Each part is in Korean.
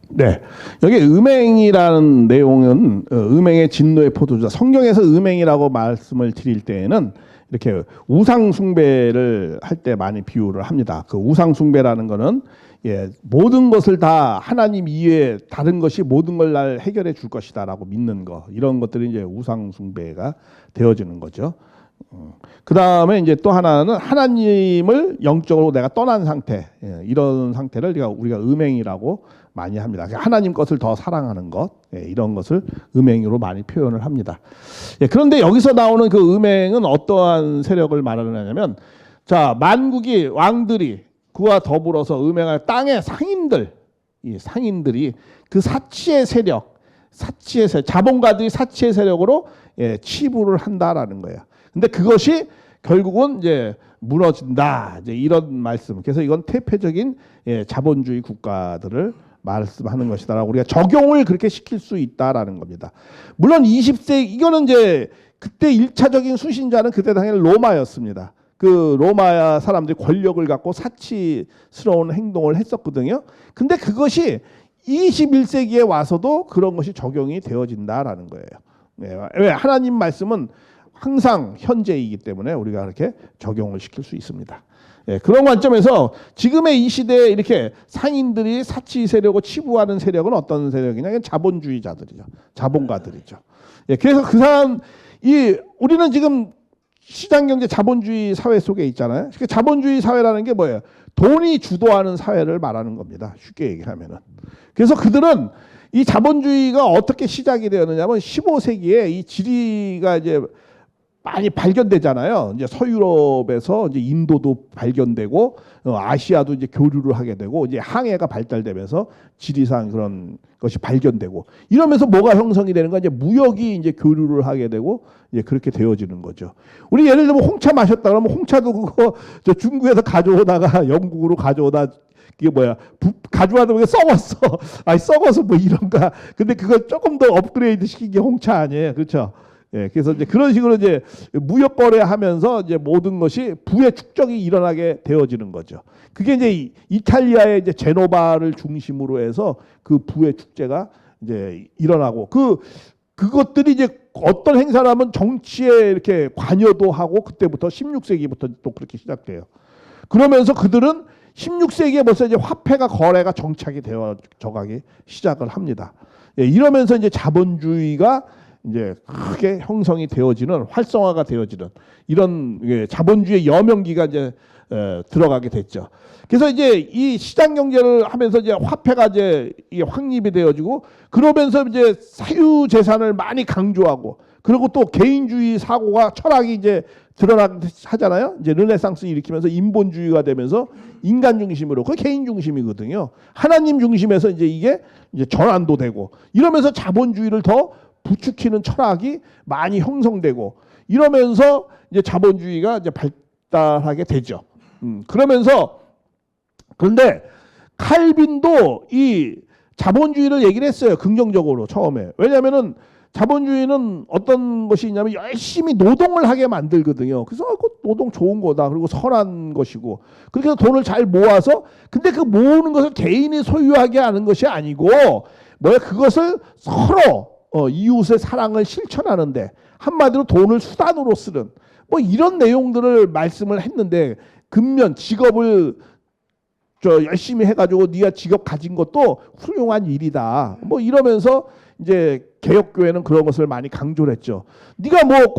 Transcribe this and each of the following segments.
네. 여기 음행이라는 내용은 음행의 진노의 포도주다. 성경에서 음행이라고 말씀을 드릴 때에는 이렇게 우상 숭배를 할 때 많이 비유를 합니다. 그 우상 숭배라는 거는 모든 것을 다 하나님 이외에 다른 것이 모든 걸 날 해결해 줄 것이다라고 믿는 거. 이런 것들이 이제 우상 숭배가 되어지는 거죠. 그 다음에 이제 또 하나는 하나님을 영적으로 내가 떠난 상태, 이런 상태를 우리가 음행이라고 많이 합니다. 하나님 것을 더 사랑하는 것, 이런 것을 음행으로 많이 표현을 합니다. 그런데 여기서 나오는 그 음행은 어떠한 세력을 말하느냐면, 자, 만국이 왕들이 그와 더불어서 음행할 땅의 상인들, 이 상인들이 그 사치의 세력, 자본가들이 사치의 세력으로 치부를 한다라는 거예요. 근데 그것이 결국은 이제 무너진다. 이제 이런 말씀. 그래서 이건 태폐적인 자본주의 국가들을 말씀하는 것이다라고 우리가 적용을 그렇게 시킬 수 있다라는 겁니다. 물론 20세기 이거는 이제 그때 1차적인 수신자는 그때 당연히 로마였습니다. 그 로마 사람들이 권력을 갖고 사치스러운 행동을 했었거든요. 근데 그것이 21세기에 와서도 그런 것이 적용이 되어진다라는 거예요. 왜? 하나님 말씀은 항상 현재이기 때문에 우리가 그렇게 적용을 시킬 수 있습니다. 그런 관점에서 지금의 이 시대에 이렇게 상인들이 사치 세력을 치부하는 세력은 어떤 세력이냐? 자본주의자들이죠. 자본가들이죠. 그래서 그 사람, 우리는 지금 시장경제 자본주의 사회 속에 있잖아요. 그러니까 자본주의 사회라는 게 뭐예요? 돈이 주도하는 사회를 말하는 겁니다. 쉽게 얘기하면은. 그래서 그들은 이 자본주의가 어떻게 시작이 되었느냐면 15세기에 이 지리가 이제 많이 발견되잖아요. 이제 서유럽에서 이제 인도도 발견되고 아시아도 이제 교류를 하게 되고 이제 항해가 발달되면서 지리상 그런 것이 발견되고 이러면서 뭐가 형성이 되는 거 이제 무역이 이제 교류를 하게 되고 이제 그렇게 되어지는 거죠. 우리 예를 들면 홍차 마셨다 그러면 홍차도 그거 저 중국에서 가져오다가 영국으로 가져오다 이게 뭐야 가져와도 그게 썩었어. 아니 썩어서 뭐 이런가. 근데 그걸 조금 더 업그레이드 시킨 게 홍차 아니에요, 그렇죠? 그래서 이제 그런 식으로 이제 무역 거래하면서 이제 모든 것이 부의 축적이 일어나게 되어지는 거죠. 그게 이제 이탈리아의 이제 제노바를 중심으로 해서 그 부의 축제가 이제 일어나고 그것들이 이제 어떤 행사를 하면 정치에 이렇게 관여도 하고 그때부터 16세기부터 또 그렇게 시작돼요. 그러면서 그들은 16세기에 벌써 이제 화폐가 거래가 정착이 되어져가기 시작을 합니다. 이러면서 이제 자본주의가 이제 크게 형성이 되어지는 활성화가 되어지는 이런 자본주의 여명기가 이제 들어가게 됐죠. 그래서 이제 이 시장 경제를 하면서 이제 화폐가 이제 확립이 되어지고 그러면서 이제 사유 재산을 많이 강조하고 그리고 또 개인주의 사고가 철학이 이제 드러나게 하잖아요. 이제 르네상스 일으키면서 인본주의가 되면서 인간 중심으로 그 개인 중심이거든요. 하나님 중심에서 이제 이게 이제 전환도 되고 이러면서 자본주의를 더 부추기는 철학이 많이 형성되고 이러면서 이제 자본주의가 이제 발달하게 되죠. 그러면서 그런데 칼빈도 이 자본주의를 얘기를 했어요. 긍정적으로 처음에. 왜냐하면은 자본주의는 어떤 것이 있냐면 열심히 노동을 하게 만들거든요. 그래서 그 노동 좋은 거다. 그리고 선한 것이고. 그렇게 해서 돈을 잘 모아서 근데 그 모으는 것을 개인이 소유하게 하는 것이 아니고 뭐야 그것을 서로 이웃의 사랑을 실천하는데 한마디로 돈을 수단으로 쓰는 뭐 이런 내용들을 말씀을 했는데 근면 직업을 열심히 해가지고 네가 직업 가진 것도 훌륭한 일이다. 뭐 이러면서 이제 개혁교회는 그런 것을 많이 강조를 했죠. 네가 뭐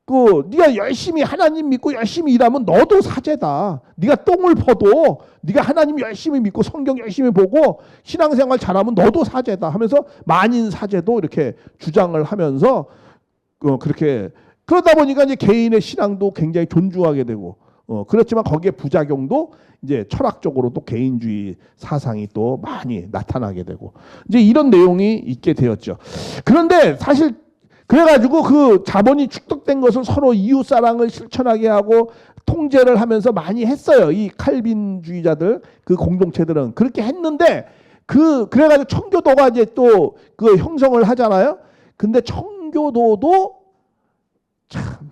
꼭 네가 열심히 하나님 믿고 열심히 일하면 너도 사제다. 네가 똥을 퍼도 네가 하나님 열심히 믿고 성경 열심히 보고 신앙생활 잘하면 너도 사제다 하면서 만인 사제도 이렇게 주장을 하면서 그렇게 그러다 보니까 이제 개인의 신앙도 굉장히 존중하게 되고 그렇지만 거기에 부작용도 이제 철학적으로도 개인주의 사상이 또 많이 나타나게 되고 이제 이런 내용이 있게 되었죠. 그런데 사실 그래가지고 그 자본이 축적된 것을 서로 이웃 사랑을 실천하게 하고 통제를 하면서 많이 했어요. 이 칼빈주의자들 그 공동체들은 그렇게 했는데 그래가지고 청교도가 이제 또 그 형성을 하잖아요. 근데 청교도도 참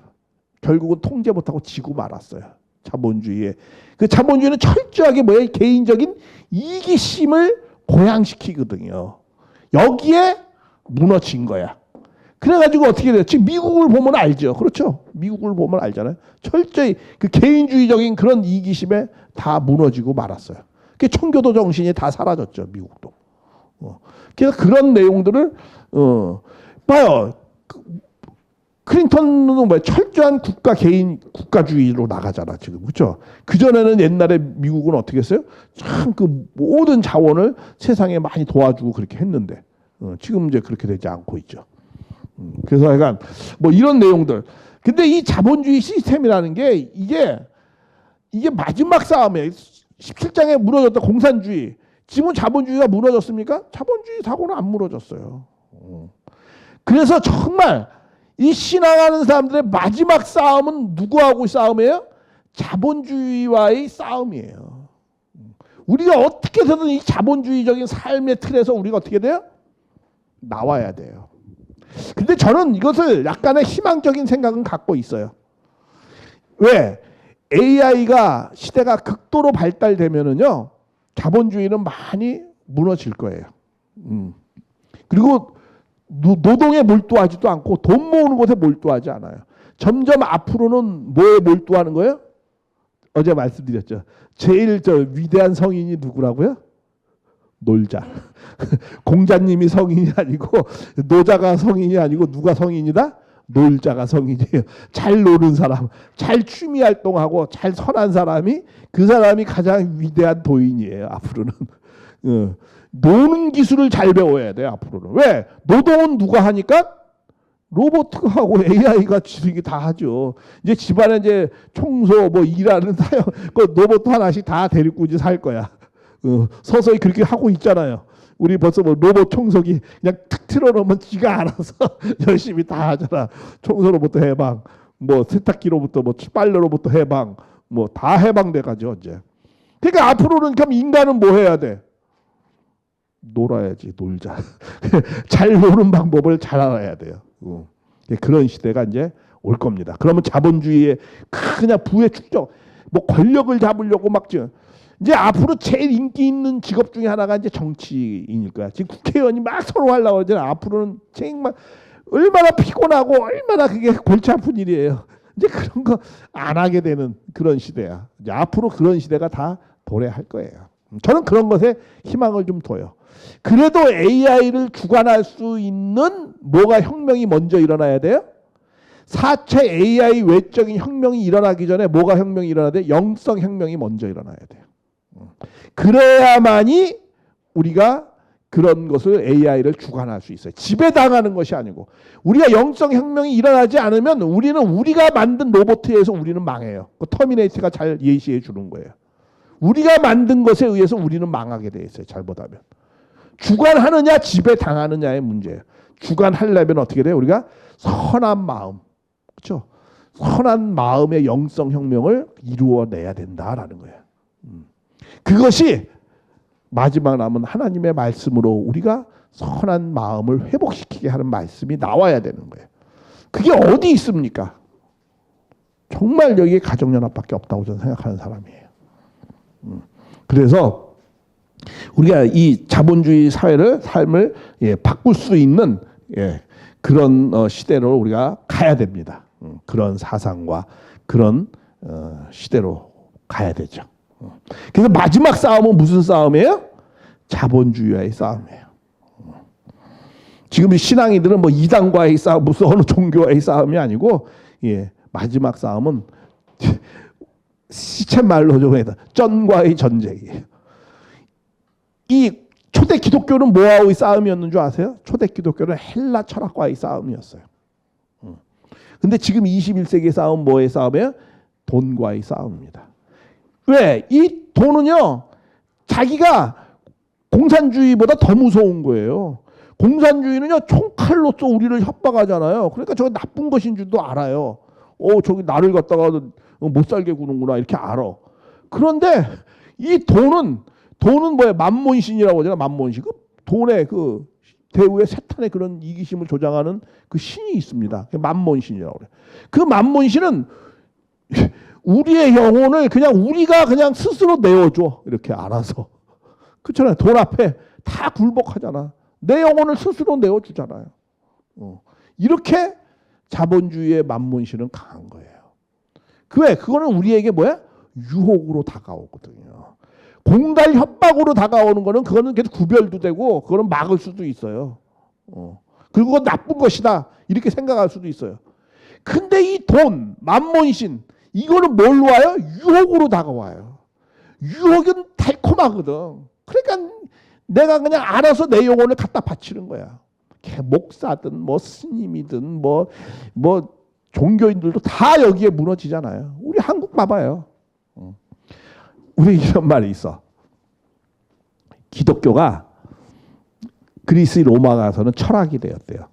결국은 통제 못하고 지고 말았어요. 자본주의에. 그 자본주의는 철저하게 뭐야 개인적인 이기심을 고양시키거든요. 여기에 무너진 거야. 그래가지고 어떻게 돼요? 지금 미국을 보면 알죠. 그렇죠? 미국을 보면 알잖아요. 철저히 그 개인주의적인 그런 이기심에 다 무너지고 말았어요. 그 청교도 정신이 다 사라졌죠. 미국도. 그래서 그런 내용들을 봐요. 클린턴은 뭐 철저한 국가주의로 나가잖아 지금. 그렇죠? 그 전에는 옛날에 미국은 어떻게 했어요? 참 그 모든 자원을 세상에 많이 도와주고 그렇게 했는데 지금 이제 그렇게 되지 않고 있죠. 그래서 약간 뭐 이런 내용들. 근데 이 자본주의 시스템이라는 게 이게 마지막 싸움이에요. 17장에 무너졌던 공산주의. 지금 자본주의가 무너졌습니까? 자본주의 사고는 안 무너졌어요. 그래서 정말 이 신앙하는 사람들의 마지막 싸움은 누구하고 싸움이에요? 자본주의와의 싸움이에요. 우리가 어떻게 해서든 이 자본주의적인 삶의 틀에서 우리가 어떻게 돼요? 나와야 돼요. 근데 저는 이것을 약간의 희망적인 생각은 갖고 있어요. 왜? AI가 시대가 극도로 발달되면은요, 자본주의는 많이 무너질 거예요. 그리고 노동에 몰두하지도 않고 돈 모으는 것에 몰두하지 않아요. 점점 앞으로는 뭐에 몰두하는 거예요? 어제 말씀드렸죠. 제일 위대한 성인이 누구라고요? 놀자. 공자님이 성인이 아니고 노자가 성인이 아니고 누가 성인이다? 놀자가 성인이에요. 잘 노는 사람, 잘 취미 활동하고 잘 선한 사람이 그 사람이 가장 위대한 도인이에요. 앞으로는. 노는 기술을 잘 배워야 돼요. 앞으로는. 왜? 노동은 누가 하니까? 로봇가 하고 AI가 지들이 다 하죠. 이제 집안에 이제 청소 뭐 일하는 사용 그 로봇 하나씩 다 데리고 이제 살 거야. 서서히 그렇게 하고 있잖아요. 우리 벌써 뭐 로봇 청소기 그냥 탁 틀어놓으면 지가 알아서 열심히 다 하잖아. 청소로부터 해방, 뭐 세탁기로부터 뭐 빨래로부터 해방, 뭐 다 해방돼 가죠 이제. 그러니까 앞으로는 그럼 인간은 뭐 해야 돼? 놀아야지, 놀자. 잘 노는 방법을 잘 알아야 돼요. 그런 시대가 이제 올 겁니다. 그러면 자본주의의 그냥 부의 축적, 뭐 권력을 잡으려고 막 이제 앞으로 제일 인기 있는 직업 중에 하나가 이제 정치인일 거야. 지금 국회의원이 막 서로 하려고 하잖아. 앞으로는 정말 얼마나 피곤하고 얼마나 그게 골치 아픈 일이에요. 이제 그런 거 안 하게 되는 그런 시대야. 이제 앞으로 그런 시대가 다 도래할 거예요. 저는 그런 것에 희망을 좀 둬요. 그래도 AI를 주관할 수 있는 뭐가 혁명이 먼저 일어나야 돼요? 4차 AI 외적인 혁명이 일어나기 전에 뭐가 혁명이 일어나야 돼? 영성 혁명이 먼저 일어나야 돼요. 그래야만이 우리가 그런 것을 AI를 주관할 수 있어요. 지배당하는 것이 아니고. 우리가 영성 혁명이 일어나지 않으면 우리가 만든 로봇에서 우리는 망해요. 그 터미네이터가 잘 예시해 주는 거예요. 우리가 만든 것에 의해서 우리는 망하게 돼 있어요. 잘못하면. 주관하느냐 지배당하느냐의 문제예요. 주관하려면 어떻게 돼요? 우리가 선한 마음, 그렇죠? 선한 마음의 영성 혁명을 이루어내야 된다라는 거예요. 그것이 마지막 남은 하나님의 말씀으로 우리가 선한 마음을 회복시키게 하는 말씀이 나와야 되는 거예요. 그게 어디 있습니까? 정말 여기에 가정연합밖에 없다고 저는 생각하는 사람이에요. 그래서 우리가 이 자본주의 삶을 바꿀 수 있는 그런 시대로 우리가 가야 됩니다. 그런 사상과 그런 시대로 가야 되죠. 그래서 마지막 싸움은 무슨 싸움이에요? 자본주의와의 싸움이에요. 지금 신앙이들은 뭐 이단과의 싸움, 무슨 어느 종교와의 싸움이 아니고, 마지막 싸움은 시쳇말로 좀 해서 쩐과의 전쟁이에요. 이 초대 기독교는 뭐와의 싸움이었는 줄 아세요? 초대 기독교는 헬라 철학과의 싸움이었어요. 근데 지금 21세기의 싸움 뭐의 싸움이에요? 돈과의 싸움입니다. 왜? 이 돈은요, 자기가 공산주의보다 더 무서운 거예요. 공산주의는요, 총칼로서 우리를 협박하잖아요. 그러니까 저게 나쁜 것인 줄도 알아요. 저기 나를 갖다가 못 살게 구는구나, 이렇게 알아. 그런데 이 돈은 뭐예요? 만몬신이라고 하잖아, 만몬신. 그 돈의 그 대우의 세탄의 그런 이기심을 조장하는 그 신이 있습니다. 만몬신이라고 그래요. 그 만몬신은 우리의 영혼을 그냥 우리가 그냥 스스로 내어줘. 이렇게 알아서. 그렇잖아요. 돈 앞에 다 굴복하잖아. 내 영혼을 스스로 내어주잖아요. 이렇게 자본주의의 만몬신은 강한 거예요. 왜? 그거는 우리에게 뭐야? 유혹으로 다가오거든요. 공갈 협박으로 다가오는 거는 그거는 계속 구별도 되고 그거는 막을 수도 있어요. 그리고 그건 나쁜 것이다 이렇게 생각할 수도 있어요. 근데 이 돈, 만몬신 이거는 뭘로 와요? 유혹으로 다가와요. 유혹은 달콤하거든. 그러니까 내가 그냥 알아서 내 영혼을 갖다 바치는 거야. 목사든 뭐 스님이든 뭐 종교인들도 다 여기에 무너지잖아요. 우리 한국 봐봐요. 우리 이런 말이 있어. 기독교가 그리스 로마 가서는 철학이 되었대요.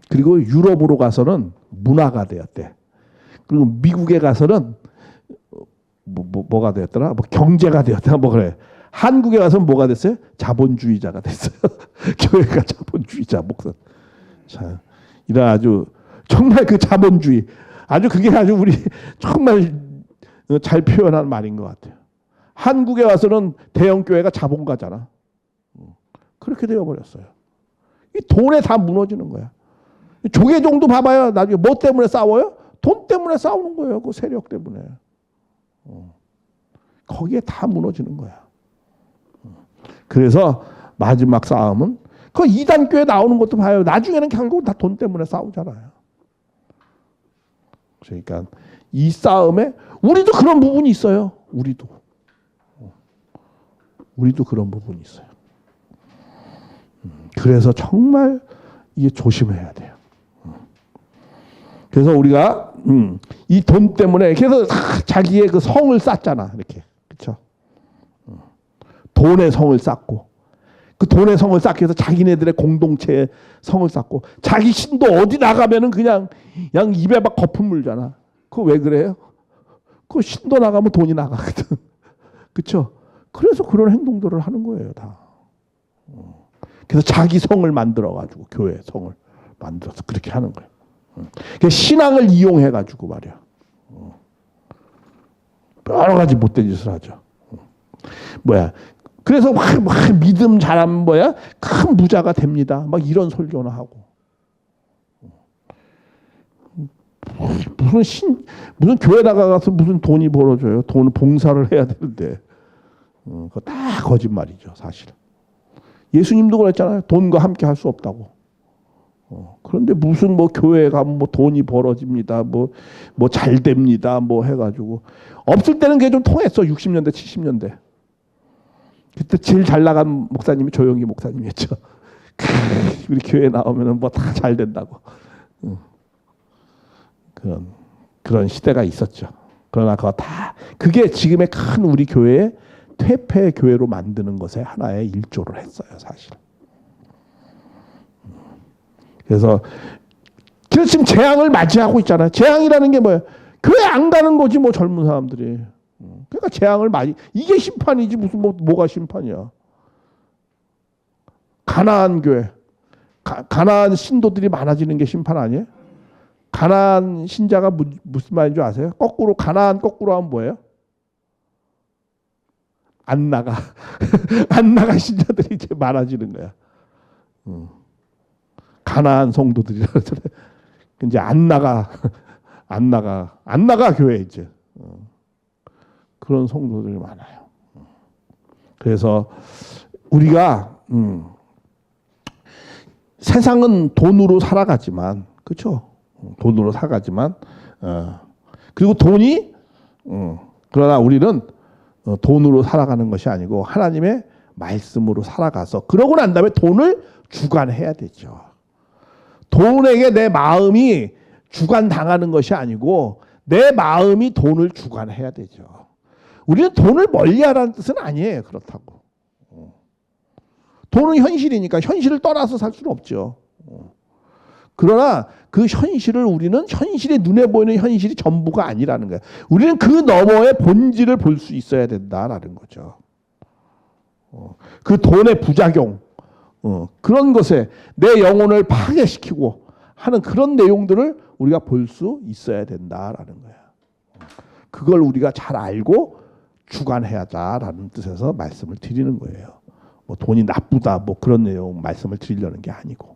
그리고 유럽으로 가서는 문화가 되었대. 그리고 미국에 가서는 뭐가 되었더라? 뭐 경제가 되었더라? 뭐 그래. 한국에 가서는 뭐가 됐어요? 자본주의자가 됐어요. 교회가 자본주의자 목사. 자, 이런 아주 정말 그 자본주의 아주 그게 아주 우리 정말 잘 표현한 말인 것 같아요. 한국에 와서는 대형 교회가 자본가잖아. 그렇게 되어버렸어요. 이 돈에 다 무너지는 거야. 조계종도 봐봐요. 나중에 뭐 때문에 싸워요? 돈 때문에 싸우는 거예요. 그 세력 때문에. 거기에 다 무너지는 거야. 그래서 마지막 싸움은 그 이단교회 나오는 것도 봐요. 나중에는 결국은 다 돈 때문에 싸우잖아요. 그러니까 이 싸움에 우리도 그런 부분이 있어요. 우리도 그런 부분이 있어요. 그래서 정말 이게 조심해야 돼요. 그래서 우리가 이 돈 때문에 그래서 자기의 그 성을 쌓잖아. 이렇게. 그렇죠? 돈의 성을 쌓고 그 돈의 성을 쌓기 위해서 자기네들의 공동체의 성을 쌓고 자기 신도 어디 나가면은 그냥 입에 막 거품 물잖아. 그거 왜 그래요? 그 신도 나가면 돈이 나가거든. 그렇죠? 그래서 그런 행동들을 하는 거예요, 다. 그래서 자기 성을 만들어 가지고 교회 성을 만들어서 그렇게 하는 거예요. 신앙을 이용해 가지고 말이야. 여러 가지 못된 짓을 하죠. 그래서 막 믿음 잘하면 큰 부자가 됩니다. 막 이런 설교나 하고. 무슨 교회 나가서 무슨 돈이 벌어져요. 돈 봉사를 해야 되는데. 그거 다 거짓말이죠, 사실은. 예수님도 그랬잖아요. 돈과 함께 할 수 없다고. 그런데 무슨 교회 가면 돈이 벌어집니다. 잘 됩니다. 해가지고. 없을 때는 그게 좀 통했어. 60년대, 70년대. 그때 제일 잘 나간 목사님이 조영기 목사님이었죠. 우리 교회 나오면은 다 잘 된다고. 그런 시대가 있었죠. 그러나 그게 지금의 큰 우리 교회의 퇴폐 교회로 만드는 것에 하나의 일조를 했어요, 사실. 그래서 지금 재앙을 맞이하고 있잖아요. 재앙이라는 게 뭐예요? 교회 안 가는 거지, 젊은 사람들이. 그러니까 재앙을 이게 심판이지 무슨 뭐가 심판이야. 가나안 교회, 가나안 신도들이 많아지는 게 심판 아니에요? 가나안 신자가 무슨 말인 줄 아세요? 가나안 거꾸로 하면 뭐예요? 안 나가. 안 나가 신자들이 이제 많아지는 거야. 가나안 성도들이라 그러잖아요. 이제 안 나가 교회 이제. 그런 성도들이 많아요. 그래서 우리가 세상은 돈으로 살아가지만, 그렇죠? 돈으로 살아가지만, 그리고 돈이 그러나 우리는 돈으로 살아가는 것이 아니고 하나님의 말씀으로 살아가서 그러고 난 다음에 돈을 주관해야 되죠. 돈에게 내 마음이 주관당하는 것이 아니고 내 마음이 돈을 주관해야 되죠. 우리는 돈을 멀리하라는 뜻은 아니에요. 그렇다고. 돈은 현실이니까 현실을 떠나서 살 수는 없죠. 그러나 그 현실을 우리는 현실이 눈에 보이는 현실이 전부가 아니라는 거예요. 우리는 그 너머의 본질을 볼 수 있어야 된다라는 거죠. 그 돈의 부작용, 그런 것에 내 영혼을 파괴시키고 하는 그런 내용들을 우리가 볼 수 있어야 된다라는 거예요. 그걸 우리가 잘 알고 주관해야다라는 뜻에서 말씀을 드리는 거예요. 뭐 돈이 나쁘다 뭐 그런 내용 말씀을 드리려는 게 아니고.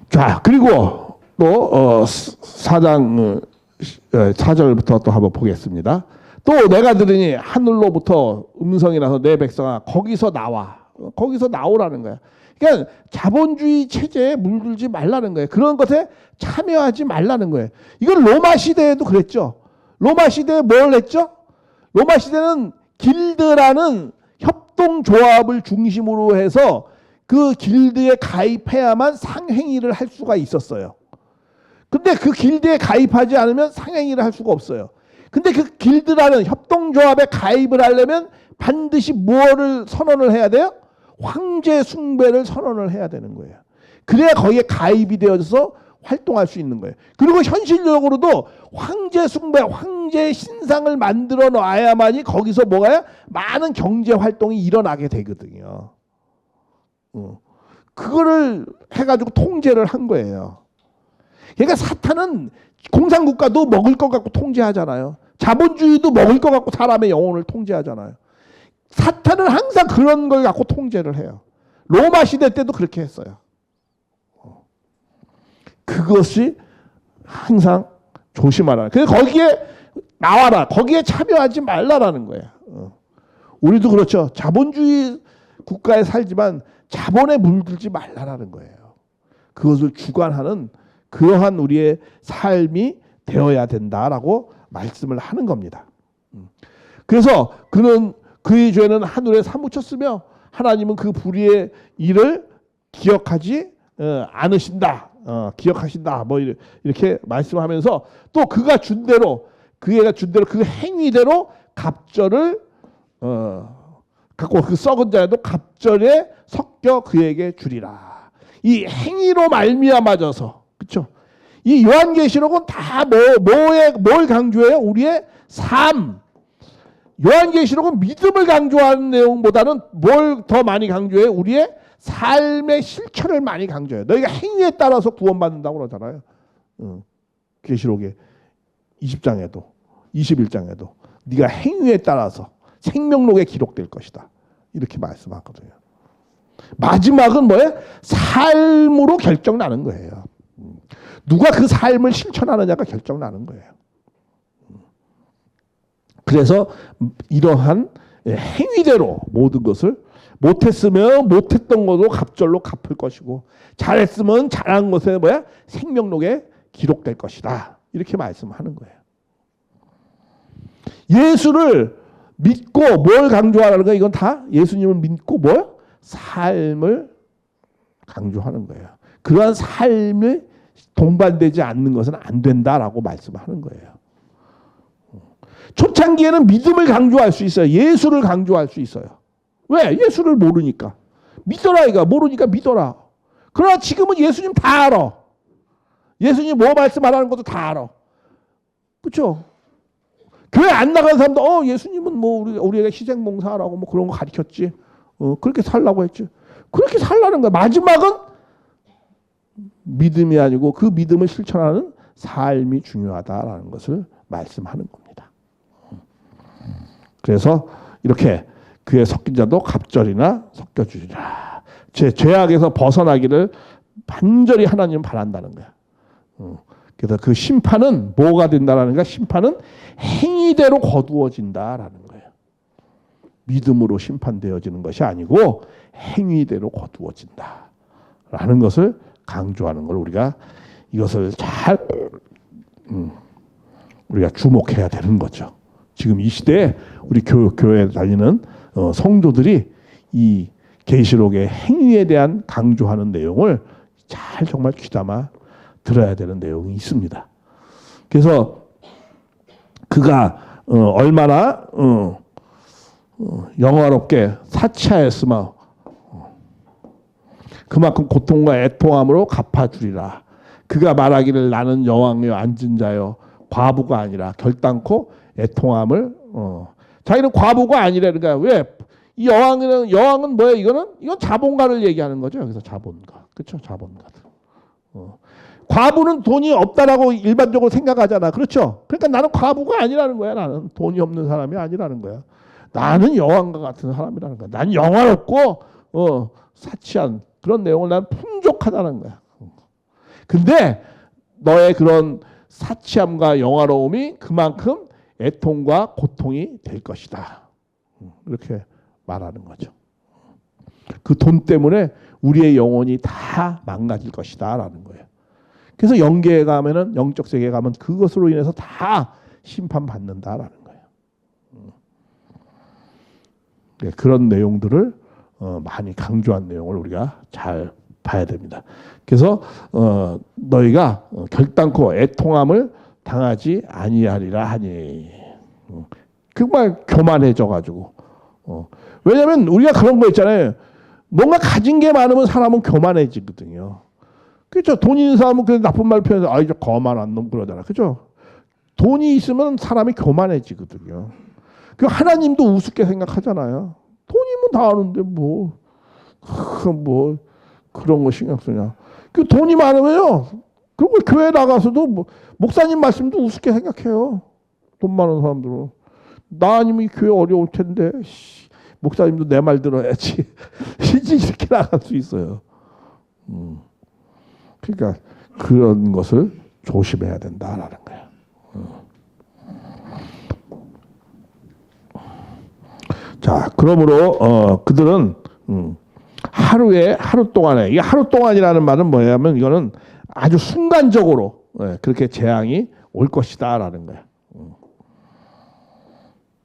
자, 그리고 또 4장 4절부터 또 한번 보겠습니다. 또 내가 들으니 하늘로부터 음성이 나서 내 백성아 거기서 나와. 거기서 나오라는 거야. 그러니까 자본주의 체제에 물들지 말라는 거예요. 그런 것에 참여하지 말라는 거예요. 이건 로마 시대에도 그랬죠. 로마 시대에 뭘 했죠? 로마 시대는 길드라는 협동조합을 중심으로 해서 그 길드에 가입해야만 상행위를 할 수가 있었어요. 근데 그 길드에 가입하지 않으면 상행위를 할 수가 없어요. 근데 그 길드라는 협동조합에 가입을 하려면 반드시 무엇을 선언을 해야 돼요? 황제 숭배를 선언을 해야 되는 거예요. 그래야 거기에 가입이 되어서 활동할 수 있는 거예요. 그리고 현실적으로도 황제 숭배, 황제 신상을 만들어 놔야만이 거기서 뭐가요? 많은 경제 활동이 일어나게 되거든요. 그거를 해가지고 통제를 한 거예요. 그러니까 사탄은 공산국가도 먹을 것 갖고 통제하잖아요. 자본주의도 먹을 것 갖고 사람의 영혼을 통제하잖아요. 사탄은 항상 그런 걸 갖고 통제를 해요. 로마 시대 때도 그렇게 했어요. 그것이 항상 조심하라. 그래서 거기에 나와라. 거기에 참여하지 말라라는 거예요. 우리도 그렇죠. 자본주의 국가에 살지만 자본에 물들지 말라라는 거예요. 그것을 주관하는 그러한 우리의 삶이 되어야 된다라고 말씀을 하는 겁니다. 그래서 그는 그의 죄는 하늘에 사무쳤으며 하나님은 그 불의의 일을 기억하지 않으신다. 기억하신다. 뭐 이렇게 말씀하면서 또 그가 준 대로 그 행위대로 갑절을 갖고 그 썩은 자에도 갑절에 섞여 그에게 주리라. 이 행위로 말미암아져서 그렇죠. 이 요한계시록은 다 뭘 강조해요? 우리의 삶. 요한계시록은 믿음을 강조하는 내용보다는 뭘 더 많이 강조해요? 우리의 삶의 실천을 많이 강조해요. 너희가 행위에 따라서 구원받는다고 그러잖아요. 계시록의 20장에도 21장에도 네가 행위에 따라서 생명록에 기록될 것이다. 이렇게 말씀하거든요. 마지막은 뭐예요? 삶으로 결정나는 거예요. 누가 그 삶을 실천하느냐가 결정나는 거예요. 그래서 이러한 행위대로 모든 것을 못했으면 못했던 것도 갑절로 갚을 것이고 잘했으면 잘한 것에 뭐야? 생명록에 기록될 것이다. 이렇게 말씀하는 거예요. 예수를 믿고 뭘 강조하라는 거야? 이건 다 예수님을 믿고 뭘? 삶을 강조하는 거예요. 그러한 삶이 동반되지 않는 것은 안 된다라고 말씀하는 거예요. 초창기에는 믿음을 강조할 수 있어요. 예수를 강조할 수 있어요. 왜? 예수를 모르니까. 믿어라 이거. 모르니까 믿어라. 그러나 지금은 예수님 다 알아. 예수님 뭐 말씀하라는 것도 다 알아. 그렇죠? 교회 안 나가는 사람도 예수님은 뭐 우리에게 희생봉사하라고 뭐 그런 거 가르쳤지. 그렇게 살라고 했지. 그렇게 살라는 거야. 마지막은 믿음이 아니고 그 믿음을 실천하는 삶이 중요하다라는 것을 말씀하는 겁니다. 그래서 이렇게 그의 섞인 자도 갑절이나 섞여주리라. 죄악에서 벗어나기를 간절히 하나님은 바란다는 거야. 그래서 그 심판은 뭐가 된다라는 거야? 심판은 행위대로 거두어진다라는 거예요. 믿음으로 심판되어지는 것이 아니고 행위대로 거두어진다라는 것을 강조하는 걸 우리가 이것을 잘 우리가 주목해야 되는 거죠. 지금 이 시대에 우리 교회에 다니는 성도들이 이 계시록의 행위에 대한 강조하는 내용을 잘 정말 귀담아 들어야 되는 내용이 있습니다. 그래서 그가 얼마나 영화롭게 사치하였으며 그만큼 고통과 애통함으로 갚아주리라. 그가 말하기를 나는 여왕이여 앉은 자여 과부가 아니라 결단코 애통함을 자기는 과부가 아니라는 거야. 왜? 이 여왕은 뭐야? 이건 자본가를 얘기하는 거죠. 여기서 자본가. 그렇죠? 자본가들. 과부는 돈이 없다라고 일반적으로 생각하잖아. 그렇죠? 그러니까 나는 과부가 아니라는 거야. 나는 돈이 없는 사람이 아니라는 거야. 나는 여왕과 같은 사람이라는 거야. 난 영화롭고 사치한 그런 내용을 난 풍족하다는 거야. 근데 너의 그런 사치함과 영화로움이 그만큼 애통과 고통이 될 것이다. 이렇게 말하는 거죠. 그 돈 때문에 우리의 영혼이 다 망가질 것이다 라는 거예요. 그래서 영계에 가면은, 영적 세계에 가면 그것으로 인해서 다 심판받는다라는 거예요. 네, 그런 내용들을 많이 강조한 내용을 우리가 잘 봐야 됩니다. 그래서 너희가 결단코 애통함을 당하지 아니하리라 하니. 정말 교만해져 가지고. 왜냐하면 우리가 그런 거 있잖아요. 뭔가 가진 게 많으면 사람은 교만해지거든요. 그렇죠. 돈 있는 사람은 그 나쁜 말 표현해서 아, 이제 거만한 놈 그러잖아. 그렇죠. 돈이 있으면 사람이 교만해지거든요. 그 하나님도 우습게 생각하잖아요. 돈이면 다 아는데 뭐 그런 거 신경 쓰냐. 그 돈이 많으면요. 그리고 교회 나가서도 뭐 목사님 말씀도 우습게 생각해요. 돈 많은 사람들은. 나 아니면 이 교회 어려울 텐데 목사님도 내 말 들어야지. 이렇게 나갈 수 있어요. 그러니까 그런 것을 조심해야 된다라는 거예요. 자, 그러므로 그들은 하루 동안에, 이 하루 동안이라는 말은 뭐냐면 이거는 아주 순간적으로 그렇게 재앙이 올 것이다라는 거예요.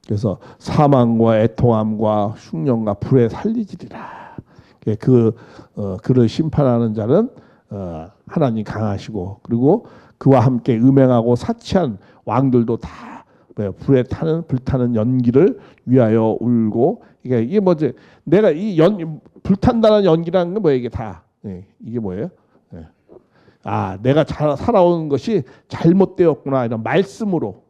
그래서 사망과 애통함과 흉년과 불에 살리지리라. 그를 심판하는 자는 하나님 강하시고, 그리고 그와 함께 음행하고 사치한 왕들도 다 불타는 연기를 위하여 울고. 이게 뭐지? 내가 이 불탄다는 연기라는 건 뭐예요? 이게 다 이게 뭐예요? 내가 살아온 것이 잘못되었구나 이런 말씀으로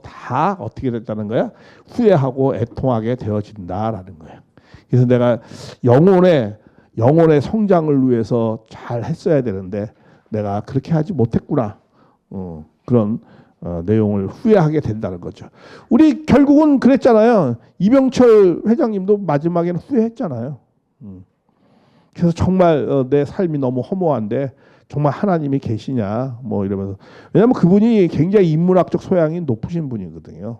다 어떻게 됐다는 거야? 후회하고 애통하게 되어진다라는 거야. 그래서 내가 영혼의 성장을 위해서 잘 했어야 되는데 내가 그렇게 하지 못했구나. 그런 내용을 후회하게 된다는 거죠. 우리 결국은 그랬잖아요. 이병철 회장님도 마지막에는 후회했잖아요. 그래서 정말 내 삶이 너무 허무한데 정말 하나님이 계시냐 뭐 이러면서. 왜냐하면 그분이 굉장히 인문학적 소양이 높으신 분이거든요.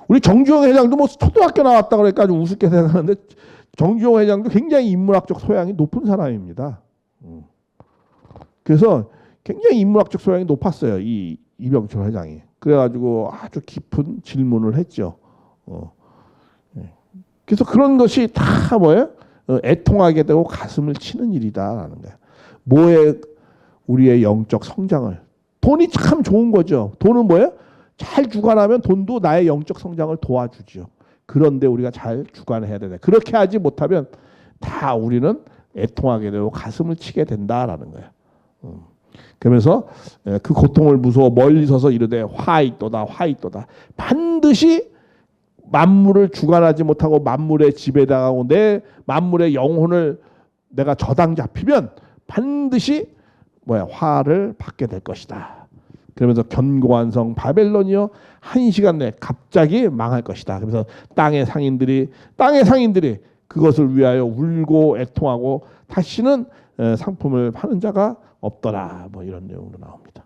우리 정주영 회장도 뭐 초등학교 나왔다 그러니까 아주 우습게 생각하는데 정주영 회장도 굉장히 인문학적 소양이 높은 사람입니다. 그래서 굉장히 인문학적 소양이 높았어요. 이 이병철 회장이. 그래가지고 아주 깊은 질문을 했죠. 그래서 그런 것이 다 뭐예요? 애통하게 되고 가슴을 치는 일이다라는 거예요. 뭐에 우리의 영적 성장을. 돈이 참 좋은 거죠. 돈은 뭐예요? 잘 주관하면 돈도 나의 영적 성장을 도와주죠. 그런데 우리가 잘 주관해야 되네. 그렇게 하지 못하면 다 우리는 애통하게 되고 가슴을 치게 된다라는 거예요. 그러면서 그 고통을 무서워 멀리 서서 이르되 화이또다. 반드시 만물을 주관하지 못하고 만물에 지배당하고 내 만물의 영혼을 내가 저당 잡히면 반드시 화를 받게 될 것이다. 그러면서 견고한 성 바벨론이요 한 시간 내에 갑자기 망할 것이다. 그래서 땅의 상인들이 그것을 위하여 울고 애통하고 다시는 상품을 파는 자가 없더라. 뭐 이런 내용으로 나옵니다.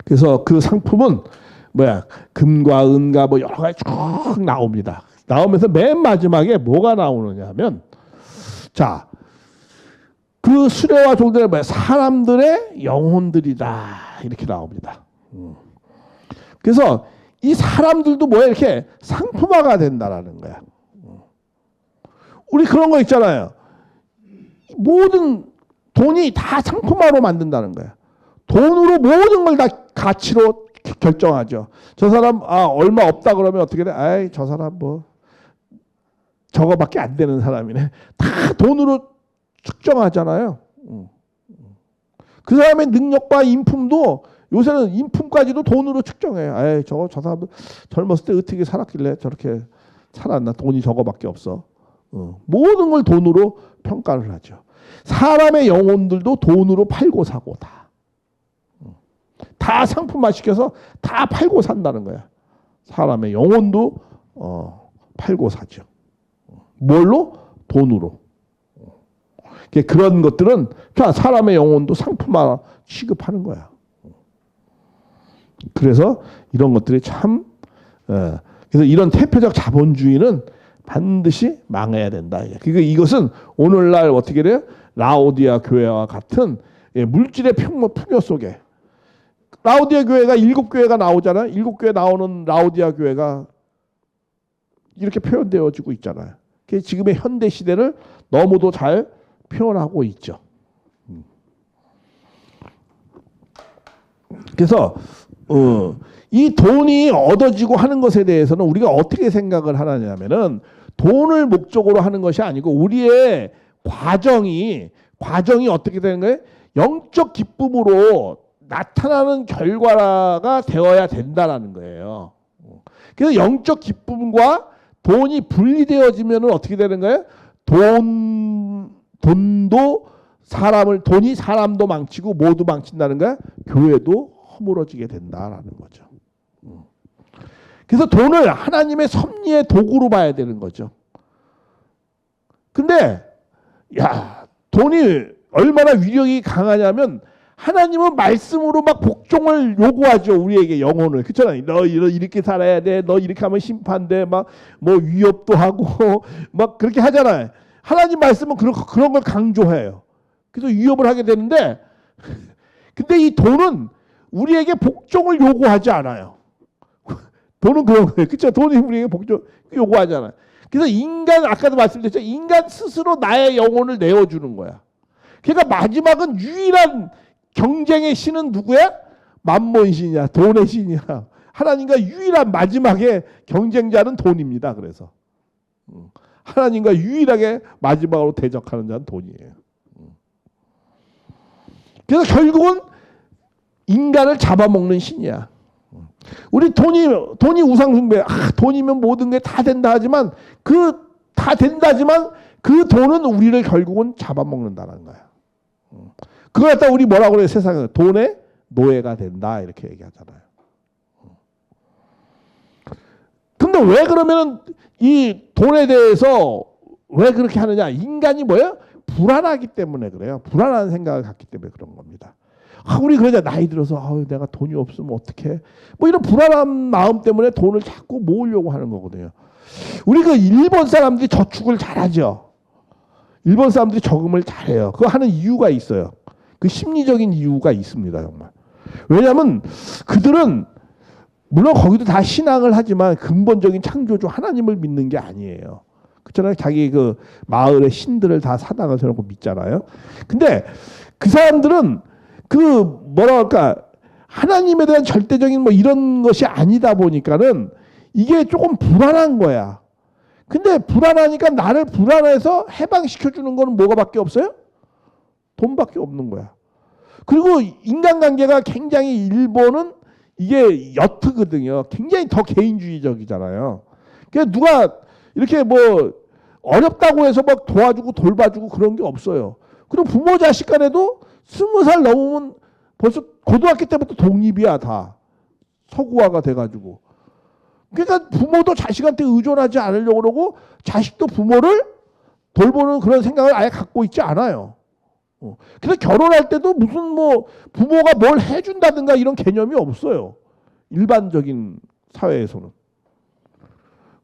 그래서 그 상품은 금과 은과 뭐 여러 가지 쭉 나옵니다. 나오면서 맨 마지막에 뭐가 나오느냐 하면 자, 그 수레와 종들은 사람들의 영혼들이다. 이렇게 나옵니다. 그래서 이 사람들도 이렇게 상품화가 된다라는 거야. 우리 그런 거 있잖아요. 모든 돈이 다 상품화로 만든다는 거야. 돈으로 모든 걸 다 가치로 결정하죠. 저 사람 얼마 없다 그러면 어떻게 돼? 아이 저 사람 저거밖에 안 되는 사람이네. 다 돈으로 측정하잖아요. 그 사람의 능력과 인품도 요새는 인품까지도 돈으로 측정해요. 아이 저 사람 젊었을 때 어떻게 살았길래 저렇게 살았나? 돈이 저거밖에 없어. 모든 걸 돈으로 평가를 하죠. 사람의 영혼들도 돈으로 팔고 사고 다 다 상품화 시켜서 다 팔고 산다는 거야. 사람의 영혼도 팔고 사죠. 뭘로? 돈으로. 그런 것들은 사람의 영혼도 상품화 취급하는 거야. 그래서 이런 것들이 참 그래서 이런 태폐적 자본주의는 반드시 망해야 된다. 그러니까 이것은 오늘날 어떻게 돼요? 라오디아 교회와 같은 물질의 풍요 속에 라오디아 교회가 7교회가 나오잖아요. 7교회 나오는 라오디아 교회가 이렇게 표현되어지고 있잖아요. 지금의 현대 시대를 너무도 잘 표현하고 있죠. 그래서 이 돈이 얻어지고 하는 것에 대해서는 우리가 어떻게 생각을 하느냐면은 돈을 목적으로 하는 것이 아니고 우리의 과정이 어떻게 되는 거예요? 영적 기쁨으로 나타나는 결과가 되어야 된다라는 거예요. 그래서 영적 기쁨과 돈이 분리되어지면은 어떻게 되는 거예요? 돈이 사람도 망치고 모두 망친다는 거야. 교회도 허물어지게 된다라는 거죠. 그래서 돈을 하나님의 섭리의 도구로 봐야 되는 거죠. 근데 돈이 얼마나 위력이 강하냐면 하나님은 말씀으로 막 복종을 요구하죠. 우리에게 영혼을. 그렇잖아요. 너 이렇게 살아야 돼. 너 이렇게 하면 심판돼. 막 뭐 위협도 하고 막 그렇게 하잖아요. 하나님 말씀은 그런 걸 강조해요. 그래서 위협을 하게 되는데 근데 이 돈은 우리에게 복종을 요구하지 않아요. 돈은 그런 거예요. 그렇죠? 돈이 우리에게 복종 요구하잖아요. 그래서 아까도 말씀드렸죠. 인간 스스로 나의 영혼을 내어주는 거야. 그러니까 마지막은 유일한 경쟁의 신은 누구야? 만몬 신이야. 돈의 신이야. 하나님과 유일한 마지막에 경쟁자는 돈입니다. 그래서 하나님과 유일하게 마지막으로 대적하는 자는 돈이에요. 그래서 결국은 인간을 잡아먹는 신이야. 우리 돈이 우상숭배. 돈이면 모든 게 다 된다 하지만 그 돈은 우리를 결국은 잡아먹는다는 거야. 그걸 갖다 우리 뭐라고 그래요? 세상은 돈의 노예가 된다 이렇게 얘기하잖아요. 근데 왜 그러면은 이 돈에 대해서 왜 그렇게 하느냐? 인간이 뭐예요? 불안하기 때문에 그래요. 불안한 생각을 갖기 때문에 그런 겁니다. 우리 그러자 나이 들어서 내가 돈이 없으면 어떡해? 뭐 이런 불안한 마음 때문에 돈을 자꾸 모으려고 하는 거거든요. 우리 일본 사람들이 저축을 잘하죠. 일본 사람들이 저금을 잘해요. 그거 하는 이유가 있어요. 그 심리적인 이유가 있습니다, 정말. 왜냐하면 그들은 물론 거기도 다 신앙을 하지만 근본적인 창조주 하나님을 믿는 게 아니에요. 그렇잖아요. 자기 그 마을의 신들을 다 사당을 세우고 믿잖아요. 근데 그 사람들은 하나님에 대한 절대적인 뭐 이런 것이 아니다 보니까는 이게 조금 불안한 거야. 근데 불안하니까 나를 불안해서 해방시켜주는 거는 뭐가밖에 없어요? 돈밖에 없는 거야. 그리고 인간관계가 굉장히 일본은 이게 옅거든요. 굉장히 더 개인주의적이잖아요. 그러니까 누가 이렇게 뭐 어렵다고 해서 막 도와주고 돌봐주고 그런 게 없어요. 그리고 부모 자식 간에도 20살 넘으면 벌써 고등학교 때부터 독립이야 다. 서구화가 돼가지고. 그러니까 부모도 자식한테 의존하지 않으려고 그러고 자식도 부모를 돌보는 그런 생각을 아예 갖고 있지 않아요. 그래서 결혼할 때도 무슨 뭐 부모가 뭘 해준다든가 이런 개념이 없어요. 일반적인 사회에서는.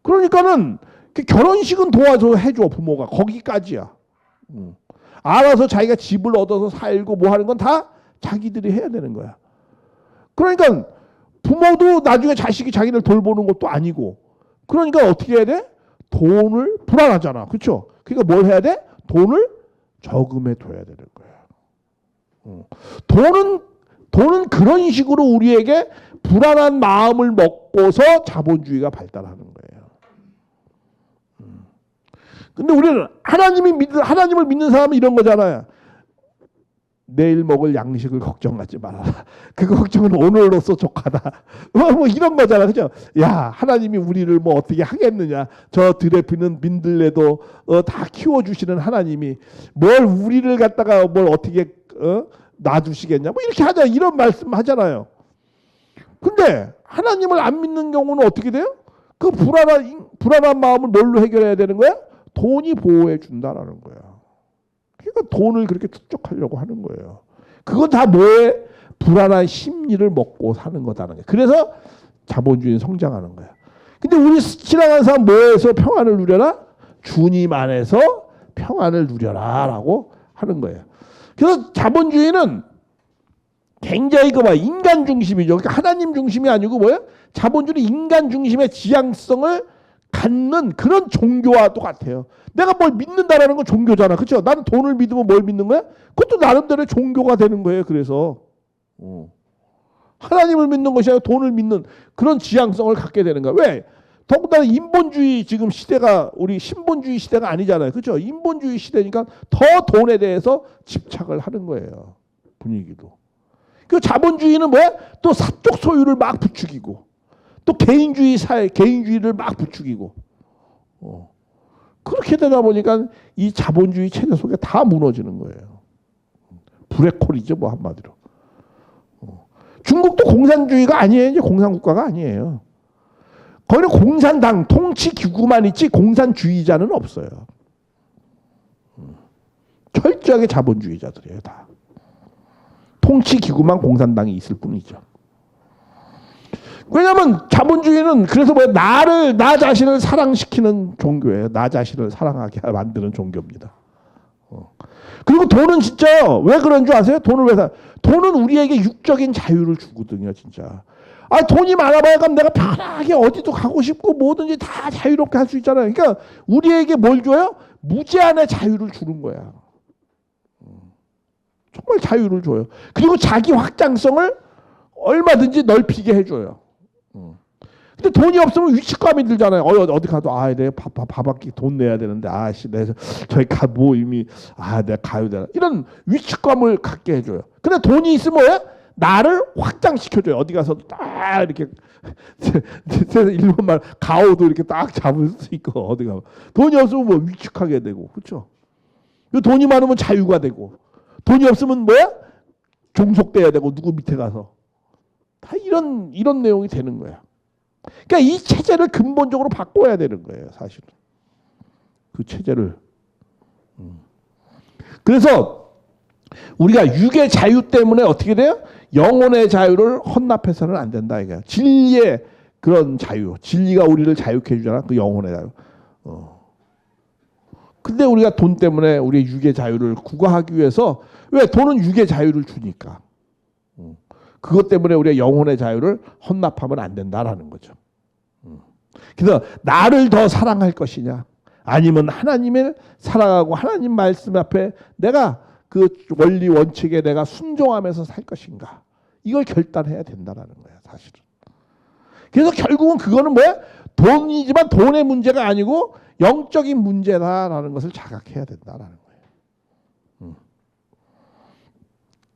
그러니까는 결혼식은 도와줘 해줘 부모가 거기까지야. 알아서 자기가 집을 얻어서 살고 뭐 하는 건 다 자기들이 해야 되는 거야. 그러니까 부모도 나중에 자식이 자기를 돌보는 것도 아니고 그러니까 어떻게 해야 돼? 돈을 불안하잖아. 그렇죠? 그러니까 뭘 해야 돼? 돈을 저금해 둬야 되는 거야. 돈은 그런 식으로 우리에게 불안한 마음을 먹고서 자본주의가 발달하는 거예요. 근데 우리는 하나님을 믿는 사람은 이런 거잖아요. 내일 먹을 양식을 걱정하지 말아라. 그 걱정은 오늘로서 족하다. 뭐 이런 거잖아. 그죠? 야, 하나님이 우리를 뭐 어떻게 하겠느냐. 저 들에 피는 민들레도 다 키워주시는 하나님이 뭘 우리를 갖다가 뭘 어떻게 놔주시겠냐. 뭐 이렇게 하자. 이런 말씀 하잖아요. 근데 하나님을 안 믿는 경우는 어떻게 돼요? 그 불안한 마음을 뭘로 해결해야 되는 거야? 돈이 보호해 준다라는 거야. 그러니까 돈을 그렇게 축적하려고 하는 거예요. 그건 다 뭐에? 불안한 심리를 먹고 사는 거다는 거야. 그래서 자본주의는 성장하는 거야. 근데 우리 신앙하는 사람 뭐에서 평안을 누려라? 주님 안에서 평안을 누려라라고 하는 거예요. 그래서 자본주의는 굉장히 인간 중심이죠. 그러니까 하나님 중심이 아니고 뭐야? 자본주의는 인간 중심의 지향성을 갖는 그런 종교와 똑같아요. 내가 뭘 믿는다라는 건 종교잖아. 그렇죠? 나는 돈을 믿으면 뭘 믿는 거야? 그것도 나름대로의 종교가 되는 거예요. 그래서 하나님을 믿는 것이 아니라 돈을 믿는 그런 지향성을 갖게 되는 거야. 왜? 더군다나 인본주의 지금 시대가 우리 신본주의 시대가 아니잖아요. 그렇죠? 인본주의 시대니까 더 돈에 대해서 집착을 하는 거예요. 분위기도. 그 자본주의는 뭐야? 또 사적 소유를 막 부추기고 또 개인주의 사회, 개인주의를 막 부추기고 그렇게 되다 보니까 이 자본주의 체제 속에 다 무너지는 거예요. 블랙홀이죠, 뭐 한마디로. 중국도 공산주의가 아니에요. 이제 공산국가가 아니에요. 거기는 공산당 통치 기구만 있지 공산주의자는 없어요. 철저하게 자본주의자들이에요, 다. 통치 기구만 공산당이 있을 뿐이죠. 왜냐하면 자본주의는 그래서 나 자신을 사랑시키는 종교예요. 나 자신을 사랑하게 만드는 종교입니다. 그리고 돈은 진짜 왜 그런 줄 아세요? 돈은 우리에게 육적인 자유를 주거든요, 진짜. 돈이 많아봐야 그럼 내가 편하게 어디도 가고 싶고 뭐든지 다 자유롭게 할 수 있잖아요. 그러니까 우리에게 뭘 줘요? 무제한의 자유를 주는 거야. 정말 자유를 줘요. 그리고 자기 확장성을 얼마든지 넓히게 해줘요. 근데 돈이 없으면 위축감이 들잖아요. 어디 가도 내가 밥 한 끼 돈 내야 되는데 내가 저기 뭐 이미 내가 가야 되나 이런 위축감을 갖게 해줘요. 근데 돈이 있으면 뭐야? 나를 확장시켜줘요. 어디 가서도 딱 이렇게 일본 말 가오도 이렇게 딱 잡을 수 있고 어디 가면 돈이 없으면 뭐 위축하게 되고 그렇죠. 돈이 많으면 자유가 되고 돈이 없으면 뭐야? 종속돼야 되고 누구 밑에 가서 다 이런 내용이 되는 거야. 그러니까 이 체제를 근본적으로 바꿔야 되는 거예요, 사실은. 그 체제를. 그래서 우리가 육의 자유 때문에 어떻게 돼요? 영혼의 자유를 헌납해서는 안 된다 이거야. 진리의 그런 자유, 진리가 우리를 자유케 해주잖아. 그 영혼의 자유. 근데 우리가 돈 때문에 우리의 육의 자유를 구가하기 위해서 왜? 돈은 육의 자유를 주니까. 그것 때문에 우리의 영혼의 자유를 헌납하면 안 된다라는 거죠. 그래서 나를 더 사랑할 것이냐 아니면 하나님을 사랑하고 하나님 말씀 앞에 내가 그 원리 원칙에 내가 순종하면서 살 것인가 이걸 결단해야 된다라는 거야 사실은. 그래서 결국은 그거는 뭐야? 돈이지만 돈의 문제가 아니고 영적인 문제다라는 것을 자각해야 된다라는 거예요.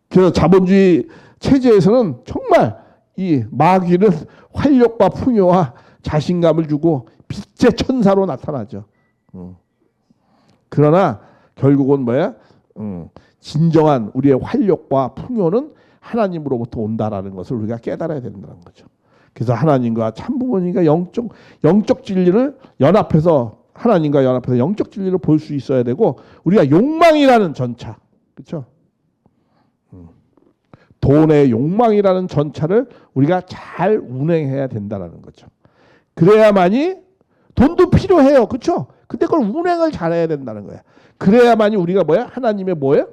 그래서 자본주의 체제에서는 정말 이 마귀는 활력과 풍요와 자신감을 주고 빛의 천사로 나타나죠. 그러나 결국은 뭐야? 진정한 우리의 활력과 풍요는 하나님으로부터 온다라는 것을 우리가 깨달아야 된다는 거죠. 그래서 하나님과 참부모님과 영적 진리를 연합해서 하나님과 연합해서 영적 진리를 볼 수 있어야 되고 우리가 욕망이라는 전차, 그렇죠? 돈의 욕망이라는 전차를 우리가 잘 운행해야 된다는 거죠. 그래야만이 돈도 필요해요. 그렇죠? 근데 그걸 운행을 잘해야 된다는 거야. 그래야만이 우리가 뭐야? 하나님의 뭐예요?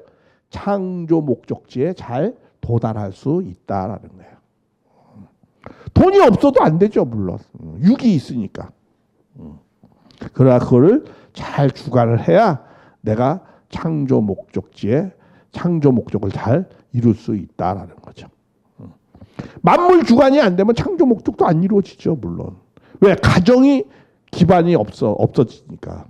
창조 목적지에 잘 도달할 수 있다라는 거예요. 돈이 없어도 안 되죠, 물론. 육이 있으니까. 그러나 그거를 잘 주관을 해야 내가 창조 목적지에 창조 목적을 잘 이룰 수 있다라는 거죠. 만물 주관이 안 되면 창조 목적도 안 이루어지죠, 물론. 왜? 가정이 기반이 없어지니까.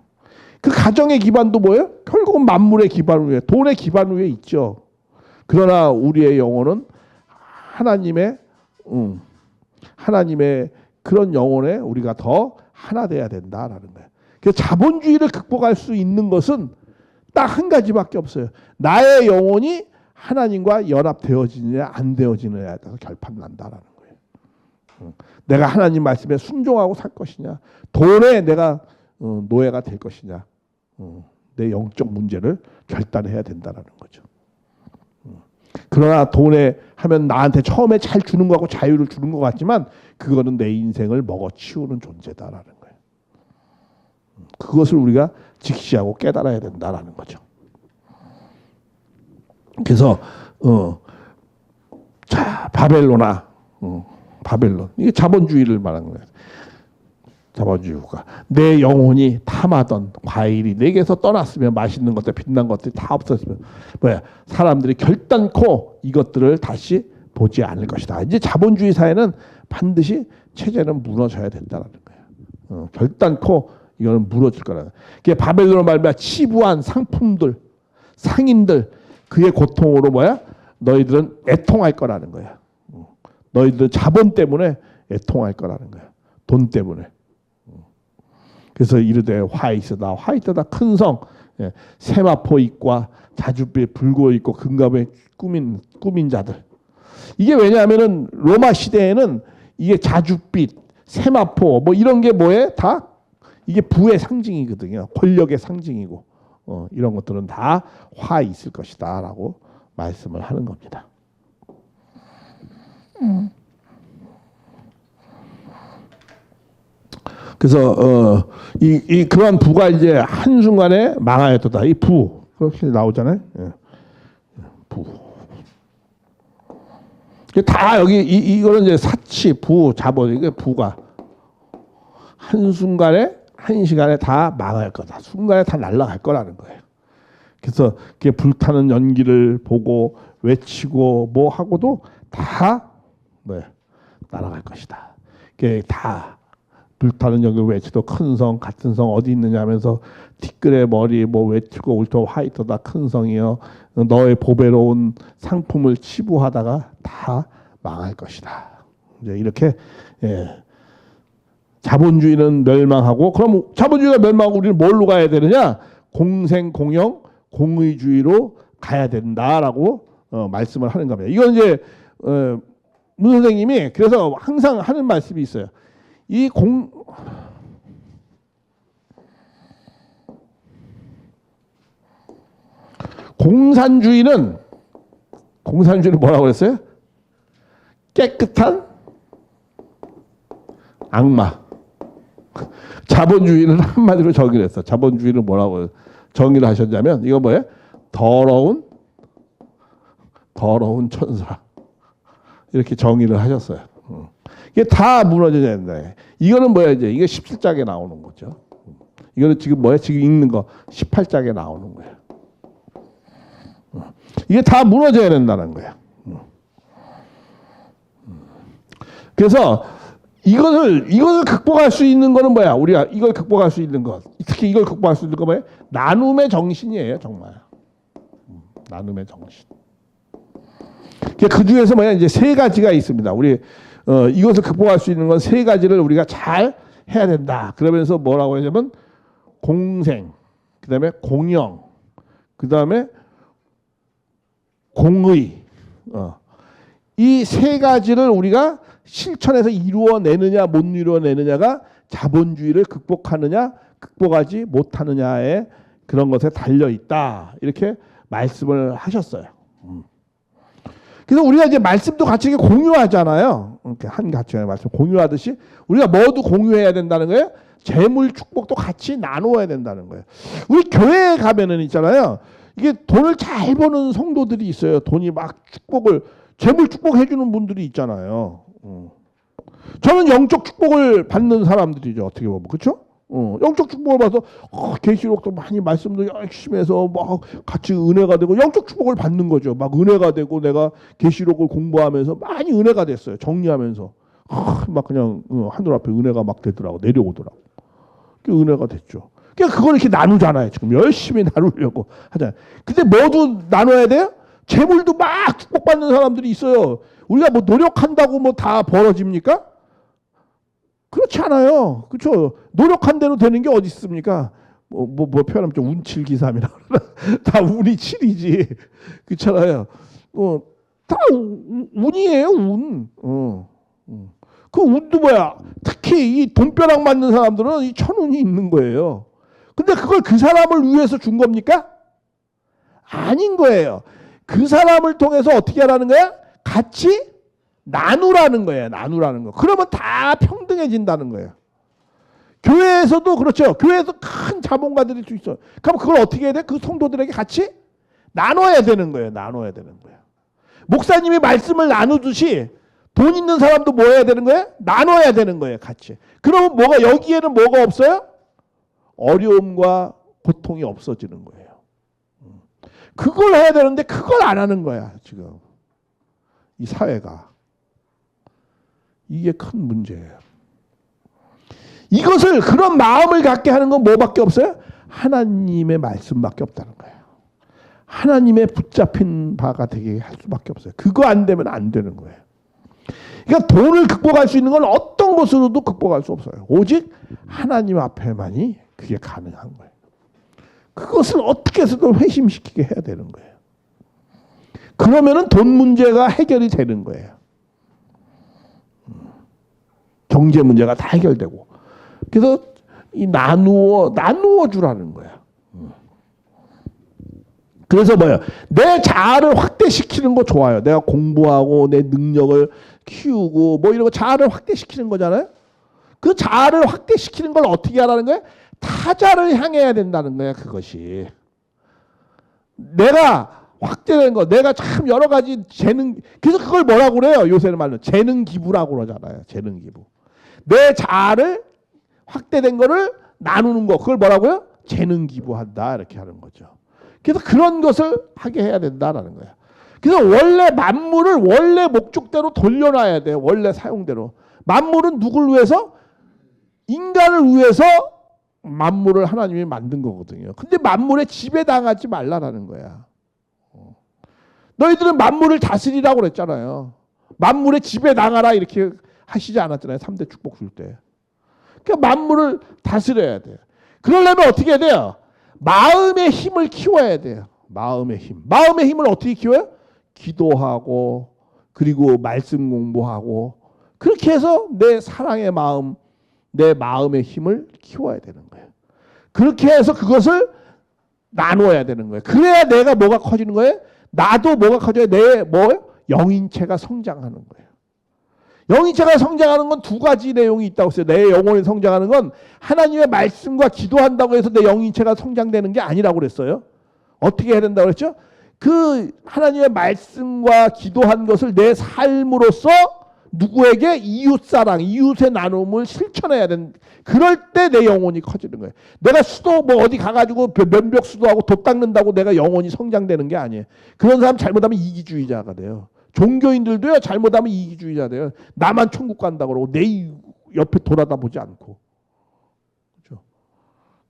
그 가정의 기반도 뭐예요? 결국은 만물의 기반 위에, 돈의 기반 위에 있죠. 그러나 우리의 영혼은 하나님의 그런 영혼에 우리가 더 하나 돼야 된다라는 거예요. 그래서 자본주의를 극복할 수 있는 것은 딱 한 가지밖에 없어요. 나의 영혼이 하나님과 연합되어지느냐 안 되어지느냐에 따라서 결판 난다라는 거예요. 내가 하나님 말씀에 순종하고 살 것이냐, 돈에 내가 노예가 될 것이냐, 내 영적 문제를 결단해야 된다라는 거죠. 그러나 돈에 하면 나한테 처음에 잘 주는 거하고 자유를 주는 것 같지만 그거는 내 인생을 먹어치우는 존재다라는 거예요. 그것을 우리가 직시하고 깨달아야 된다라는 거죠. 그래서 자, 바벨론아, 바벨론, 이게 자본주의를 말하는 거예요. 자본주의 국가. 내 영혼이 탐하던 과일이 내게서 떠났으면, 맛있는 것들, 빛난 것들이 다 없었으면, 뭐야, 사람들이 결단코 이것들을 다시 보지 않을 것이다. 이제 자본주의 사회는 반드시 체제는 무너져야 된다는 거예요. 결단코 이거는 무너질 거라는 거예요. 그게 바벨론을 말하면 치부한 상품들, 상인들, 그의 고통으로 뭐야? 너희들은 애통할 거라는 거야. 너희들은 자본 때문에 애통할 거라는 거야. 돈 때문에. 그래서 이르되 화이트다, 화이트다, 큰 성, 세마포 입과 자줏빛 불고 있고 금갑에 꾸민 자들. 이게 왜냐하면은 로마 시대에는 이게 자줏빛, 세마포 뭐 이런 게 뭐에 다 이게 부의 상징이거든요. 권력의 상징이고 이런 것들은 다 화 있을 것이다라고 말씀을 하는 겁니다. 그래서 그러한 부가 이제 한 순간에 망하였도다. 이 부 그렇게 나오잖아요. 부. 다 여기 이거는 이제 사치, 부, 자본, 이게 부가 한 순간에 한 시간에 다 망할 거다. 순간에 다 날아갈 거라는 거예요. 그래서 그게 불타는 연기를 보고 외치고 뭐 하고도 다 날아갈 것이다. 그게 다 불타는 연기를 외치도 큰 성, 같은 성 어디 있느냐 하면서 티끌의 머리 뭐 외치고 울터 화이트다, 큰 성이여 너의 보배로운 상품을 치부하다가 다 망할 것이다. 이제 이렇게 자본주의는 멸망하고, 그럼 자본주의가 멸망하고 우리는 뭘로 가야 되느냐? 공생공영 공의주의로 가야 된다라고 말씀을 하는 겁니다. 이건 이제 문 선생님이 그래서 항상 하는 말씀이 있어요. 이 공산주의는 뭐라고 그랬어요? 깨끗한 악마. 자본주의는 한마디로 정의를 했어. 자본주의는 뭐라고 정의를 하셨냐면 이거 뭐예요? 더러운 천사. 이렇게 정의를 하셨어요. 이게 다 무너져야 된다. 이거는 뭐야 이제 이게 17장에 나오는 거죠. 이거는 지금 뭐야? 지금 읽는 거 18장에 나오는 거예요. 이게 다 무너져야 된다는 거예요. 그래서 이것을 극복할 수 있는 거는 뭐야? 우리가 이걸 극복할 수 있는 것, 특히 이걸 극복할 수 있는 거 뭐예요? 나눔의 정신이에요, 정말. 나눔의 정신. 그 중에서 뭐야? 이제 세 가지가 있습니다. 우리 이것을 극복할 수 있는 건 세 가지를 우리가 잘 해야 된다. 그러면서 뭐라고 하냐면 공생, 그다음에 공영, 그다음에 공의. 이 세 가지를 우리가 실천해서 이루어내느냐 못 이루어내느냐가 자본주의를 극복하느냐 극복하지 못하느냐의 그런 것에 달려 있다. 이렇게 말씀을 하셨어요. 그래서 우리가 이제 말씀도 같이 이렇게 공유하잖아요. 이렇게 한 가치의 말씀 공유하듯이 우리가 뭐도 공유해야 된다는 거예요. 재물 축복도 같이 나누어야 된다는 거예요. 우리 교회에 가면은 있잖아요. 이게 돈을 잘 버는 성도들이 있어요. 돈이 막 재물 축복해 주는 분들이 있잖아요. 저는 영적 축복을 받는 사람들이죠. 어떻게 보면 그렇죠? 영적 축복을 받아서 계시록도 많이 말씀도 열심히 해서 막 같이 은혜가 되고 영적 축복을 받는 거죠. 막 은혜가 되고 내가 계시록을 공부하면서 많이 은혜가 됐어요. 정리하면서 막 그냥 하늘 앞에 은혜가 막 되더라고, 내려오더라고. 그 은혜가 됐죠. 그러니까 그걸 이렇게 나누잖아요. 지금 열심히 나누려고 하잖아요. 근데 뭐도 나눠야 돼요? 재물도 막 축복받는 사람들이 있어요. 우리가 뭐 노력한다고 뭐 다 벌어집니까? 그렇지 않아요. 그렇죠? 노력한 대로 되는 게 어디 있습니까? 뭐 표현하면 좀 운칠기삼이라 다 운이 7이지. 그렇잖아요. 다 운이에요, 운. 그 운도 뭐야? 특히 이 돈벼락 맞는 사람들은 이 천운이 있는 거예요. 근데 그걸 그 사람을 위해서 준 겁니까? 아닌 거예요. 그 사람을 통해서 어떻게 하라는 거야? 같이 나누라는 거예요. 나누라는 거. 그러면 다 평등해진다는 거예요. 교회에서도 그렇죠. 교회에서 큰 자본가들이 있어요. 그럼 그걸 어떻게 해야 돼? 그 성도들에게 같이 나눠야 되는 거예요. 나눠야 되는 거예요. 목사님이 말씀을 나누듯이 돈 있는 사람도 뭐 해야 되는 거예요? 나눠야 되는 거예요. 같이. 그러면 뭐가 여기에는 뭐가 없어요? 어려움과 고통이 없어지는 거예요. 그걸 해야 되는데 그걸 안 하는 거야. 지금 이 사회가. 이게 큰 문제예요. 이것을 그런 마음을 갖게 하는 건 뭐밖에 없어요? 하나님의 말씀밖에 없다는 거예요. 하나님의 붙잡힌 바가 되게 할 수밖에 없어요. 그거 안 되면 안 되는 거예요. 그러니까 돈을 극복할 수 있는 건 어떤 것으로도 극복할 수 없어요. 오직 하나님 앞에만이 그게 가능한 거예요. 그것을 어떻게 해서든 회심시키게 해야 되는 거예요. 그러면은 돈 문제가 해결이 되는 거예요. 경제 문제가 다 해결되고. 그래서 이 나누어 주라는 거야. 그래서 뭐예요? 내 자아를 확대시키는 거 좋아요. 내가 공부하고 내 능력을 키우고 뭐 이런 거 자아를 확대시키는 거잖아요. 그 자아를 확대시키는 걸 어떻게 하라는 거예요? 타자를 향해야 된다는 거야. 그것이. 내가 확대된 거, 내가 참 여러 가지 재능, 그래서 그걸 뭐라고 그래요? 요새는 말로 재능 기부라고 그러잖아요. 재능 기부. 내 자아를 확대된 거를 나누는 거, 그걸 뭐라고요? 재능 기부한다. 이렇게 하는 거죠. 그래서 그런 것을 하게 해야 된다라는 거야. 그래서 원래 만물을 원래 목적대로 돌려놔야 돼요. 원래 사용대로. 만물은 누굴 위해서? 인간을 위해서 만물을 하나님이 만든 거거든요. 근데 만물에 지배당하지 말라라는 거야. 너희들은 만물을 다스리라고 그랬잖아요. 만물에 지배당하라 이렇게 하시지 않았잖아요. 3대 축복 줄 때. 그러니까 만물을 다스려야 돼요. 그러려면 어떻게 해야 돼요? 마음의 힘을 키워야 돼요. 마음의 힘. 마음의 힘을 어떻게 키워요? 기도하고 그리고 말씀 공부하고 그렇게 해서 내 사랑의 마음, 내 마음의 힘을 키워야 되는 거예요. 그렇게 해서 그것을 나누어야 되는 거예요. 그래야 내가 뭐가 커지는 거예요? 나도 뭐가 커져요? 내 뭐예요? 영인체가 성장하는 거예요. 영인체가 성장하는 건 두 가지 내용이 있다고 했어요. 내 영혼이 성장하는 건 하나님의 말씀과 기도한다고 해서 내 영인체가 성장되는 게 아니라고 그랬어요. 어떻게 해야 된다고 그랬죠? 그 하나님의 말씀과 기도한 것을 내 삶으로서 누구에게 이웃사랑, 이웃의 나눔을 실천해야 되는, 그럴 때 내 영혼이 커지는 거예요. 내가 수도 뭐 어디 가가지고 면벽 수도하고 돛 닦는다고 내가 영혼이 성장되는 게 아니에요. 그런 사람 잘못하면 이기주의자가 돼요. 종교인들도요, 잘못하면 이기주의자 돼요. 나만 천국 간다 그러고 내 옆에 돌아다 보지 않고. 그렇죠?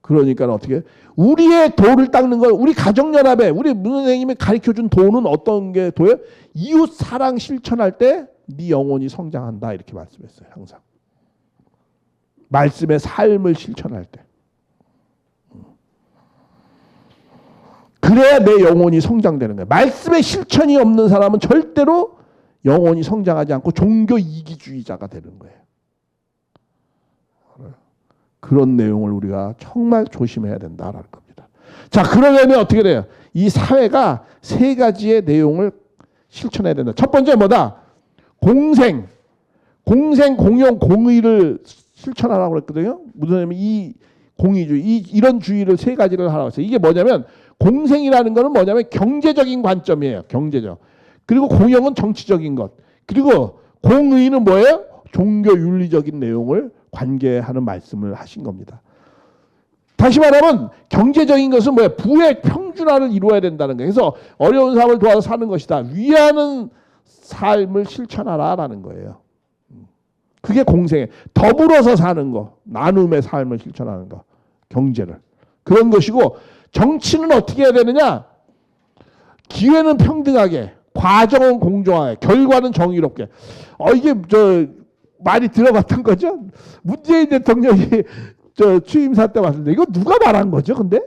그러니까 어떻게 우리의 도를 닦는 걸, 우리 가정연합에 우리 문 선생님이 가르쳐준 도는 어떤 게 도예요? 이웃 사랑 실천할 때 네 영혼이 성장한다 이렇게 말씀했어요. 항상 말씀의 삶을 실천할 때. 그래야 내 영혼이 성장되는 거예요. 말씀의 실천이 없는 사람은 절대로 영혼이 성장하지 않고 종교 이기주의자가 되는 거예요. 그런 내용을 우리가 정말 조심해야 된다라는 겁니다. 자, 그러려면 어떻게 돼요? 이 사회가 세 가지의 내용을 실천해야 된다. 첫 번째 뭐다? 공생, 공용, 공의를 실천하라고 그랬거든요. 무슨 이 공의주의, 이런 주의를 세 가지를 하라고 했어요. 이게 뭐냐면 공생이라는 거는 뭐냐면 경제적인 관점이에요. 경제적. 그리고 공영은 정치적인 것. 그리고 공의는 뭐예요? 종교 윤리적인 내용을 관계하는 말씀을 하신 겁니다. 다시 말하면 경제적인 것은 뭐예요? 부의 평준화를 이루어야 된다는 거예요. 그래서 어려운 사람을 도와서 사는 것이다. 위하는 삶을 실천하라라는 거예요. 그게 공생에 더불어서 사는 거, 나눔의 삶을 실천하는 거, 경제를. 그런 것이고, 정치는 어떻게 해야 되느냐? 기회는 평등하게, 과정은 공정하게, 결과는 정의롭게. 이게 많이 들어봤던 거죠? 문재인 대통령이 취임사 때 왔는데 이거 누가 말한 거죠? 근데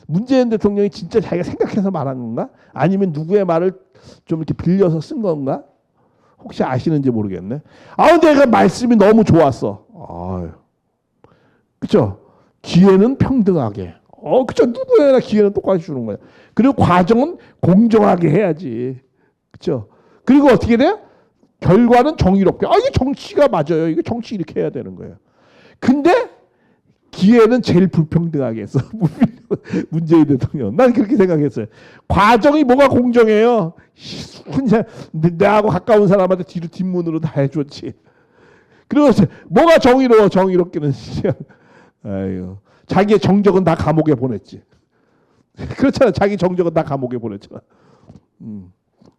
문재인 대통령이 진짜 자기가 생각해서 말한 건가? 아니면 누구의 말을 좀 이렇게 빌려서 쓴 건가? 혹시 아시는지 모르겠네. 내가 말씀이 너무 좋았어. 그쵸? 기회는 평등하게. 그쵸? 누구에나 기회는 똑같이 주는 거야. 그리고 과정은 공정하게 해야지. 그쵸? 그리고 어떻게 돼? 결과는 정의롭게. 이게 정치가 맞아요. 이게 정치 이렇게 해야 되는 거예요. 근데 기회는 제일 불평등하게 했어. 문재인 대통령. 난 그렇게 생각했어요. 과정이 뭐가 공정해요? 나하고 가까운 사람한테 뒤로 뒷문으로 다 해줬지. 그리고 뭐가 정의로워? 정의롭기는 아유, 자기의 정적은 다 감옥에 보냈지. 그렇잖아. 자기 정적은 다 감옥에 보냈잖아.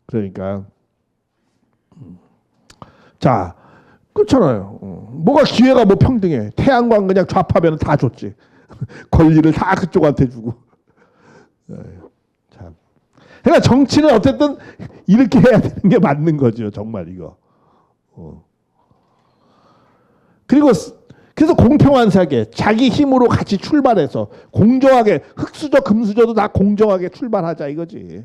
그러니까 자, 그렇잖아요. 뭐가 기회가 뭐 평등해. 태양광 그냥 좌파면 다 줬지. 권리를 다 그쪽한테 주고. 참. 그러니까 정치는 어쨌든 이렇게 해야 되는 게 맞는 거죠. 정말 이거. 그리고 그래서 공평한 세계, 자기 힘으로 같이 출발해서 공정하게, 흑수저 금수저도 다 공정하게 출발하자 이거지.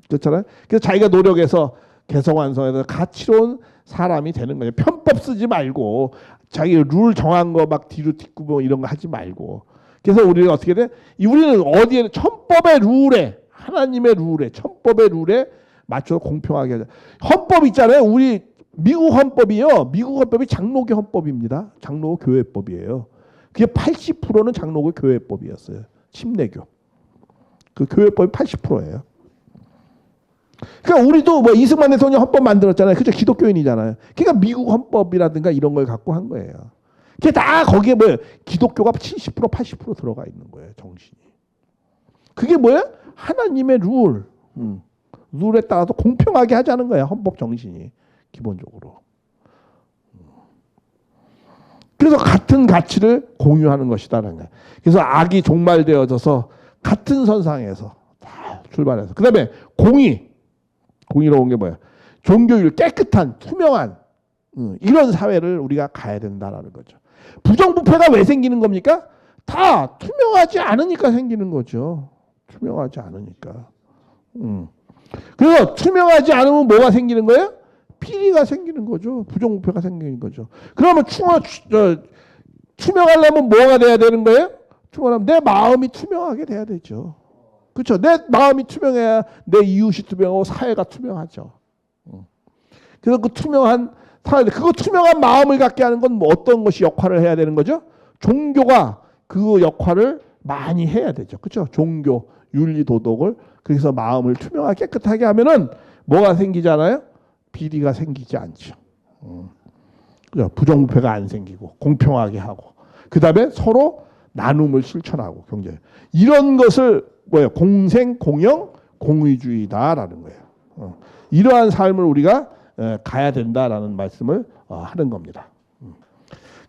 그렇잖아요. 그래서 자기가 노력해서 개성완성해서 가치로운 사람이 되는 거예요. 편법 쓰지 말고 자기 룰 정한 거 막 뒤로 딛고 뭐 이런 거 하지 말고. 그래서 우리는 어떻게 돼? 우리는 어디에 천법의 룰에, 하나님의 룰에, 천법의 룰에 맞춰서 공평하게 하자. 헌법 있잖아요. 우리 미국 헌법이요. 미국 헌법이 장로교 헌법입니다. 장로 교회법이에요. 그게 80%는 장로교 교회법이었어요. 침례교. 그 교회법이 80%예요. 그러니까 우리도 뭐 이승만 대통령 헌법 만들었잖아요. 그죠? 기독교인이잖아요. 그러니까 미국 헌법이라든가 이런 걸 갖고 한 거예요. 그게 다 거기에 뭐예요? 기독교가 70% 80% 들어가 있는 거예요. 정신이. 그게 뭐예요? 하나님의 룰. 룰에 따라서 공평하게 하자는 거예요. 헌법 정신이. 기본적으로. 그래서 같은 가치를 공유하는 것이다라는 거예요. 그래서 악이 종말되어져서 같은 선상에서 다 출발해서. 그 다음에 공의로운 게 뭐야? 종교율 깨끗한 투명한 이런 사회를 우리가 가야 된다라는 거죠. 부정부패가 왜 생기는 겁니까? 다 투명하지 않으니까 생기는 거죠. 투명하지 않으니까. 그래서 투명하지 않으면 뭐가 생기는 거예요? 비리가 생기는 거죠. 부정부패가 생기는 거죠. 그러면 투명하려면 뭐가 돼야 되는 거예요? 투명하면 내 마음이 투명하게 돼야 되죠. 그렇죠. 내 마음이 투명해야 내 이웃이 투명하고 사회가 투명하죠. 그래서 그 투명한 사회, 그거 투명한 마음을 갖게 하는 건 뭐 어떤 것이 역할을 해야 되는 거죠? 종교가 그 역할을 많이 해야 되죠. 그렇죠. 종교, 윤리, 도덕을 그래서 마음을 투명하게 깨끗하게 하면은 뭐가 생기잖아요? 비리가 생기지 않죠. 부정부패가 안 생기고 공평하게 하고 그 다음에 서로 나눔을 실천하고 경제 이런 것을 뭐예요? 공생, 공영, 공의주의다라는 거예요. 이러한 삶을 우리가 가야 된다라는 말씀을 하는 겁니다.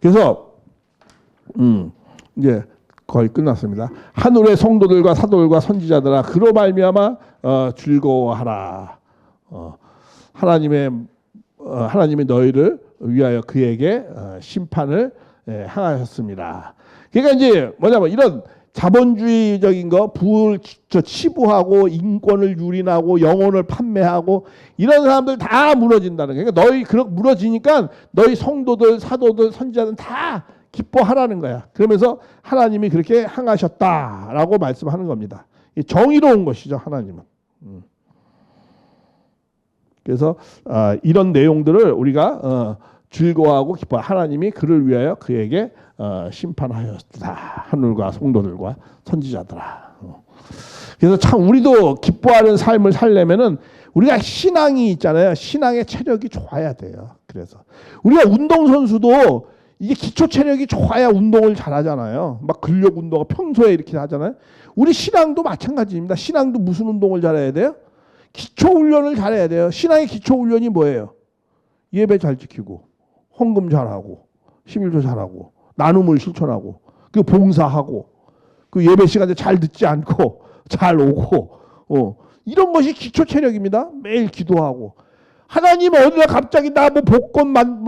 그래서 이제 거의 끝났습니다. 하늘의 성도들과 사도들과 선지자들아 그로 말미암아 즐거워하라. 하나님이 너희를 위하여 그에게 심판을 행하셨습니다. 그러니까 이제 뭐냐면 이런 자본주의적인 거, 치부하고 인권을 유린하고 영혼을 판매하고 이런 사람들 다 무너진다는 거예요. 그러니까 너희 그렇게 무너지니까 너희 성도들, 사도들, 선지자들 다 기뻐하라는 거야. 그러면서 하나님이 그렇게 행하셨다라고 말씀하는 겁니다. 정의로운 것이죠, 하나님은. 그래서 이런 내용들을 우리가 즐거워하고 기뻐. 하나님이 그를 위하여 그에게 심판하였다. 하늘과 성도들과 선지자들아. 그래서 참 우리도 기뻐하는 삶을 살려면은 우리가 신앙이 있잖아요. 신앙의 체력이 좋아야 돼요. 그래서 우리가 운동선수도 이게 기초 체력이 좋아야 운동을 잘하잖아요. 막 근력 운동을 평소에 이렇게 하잖아요. 우리 신앙도 마찬가지입니다. 신앙도 무슨 운동을 잘해야 돼요? 기초 훈련을 잘해야 돼요. 신앙의 기초 훈련이 뭐예요? 예배 잘 지키고 헌금 잘하고 11조 잘하고 나눔을 실천하고 그 봉사하고 그 예배 시간에 잘 듣지 않고 잘 오고 이런 것이 기초 체력입니다. 매일 기도하고 하나님 어디가 갑자기 나 뭐 복권만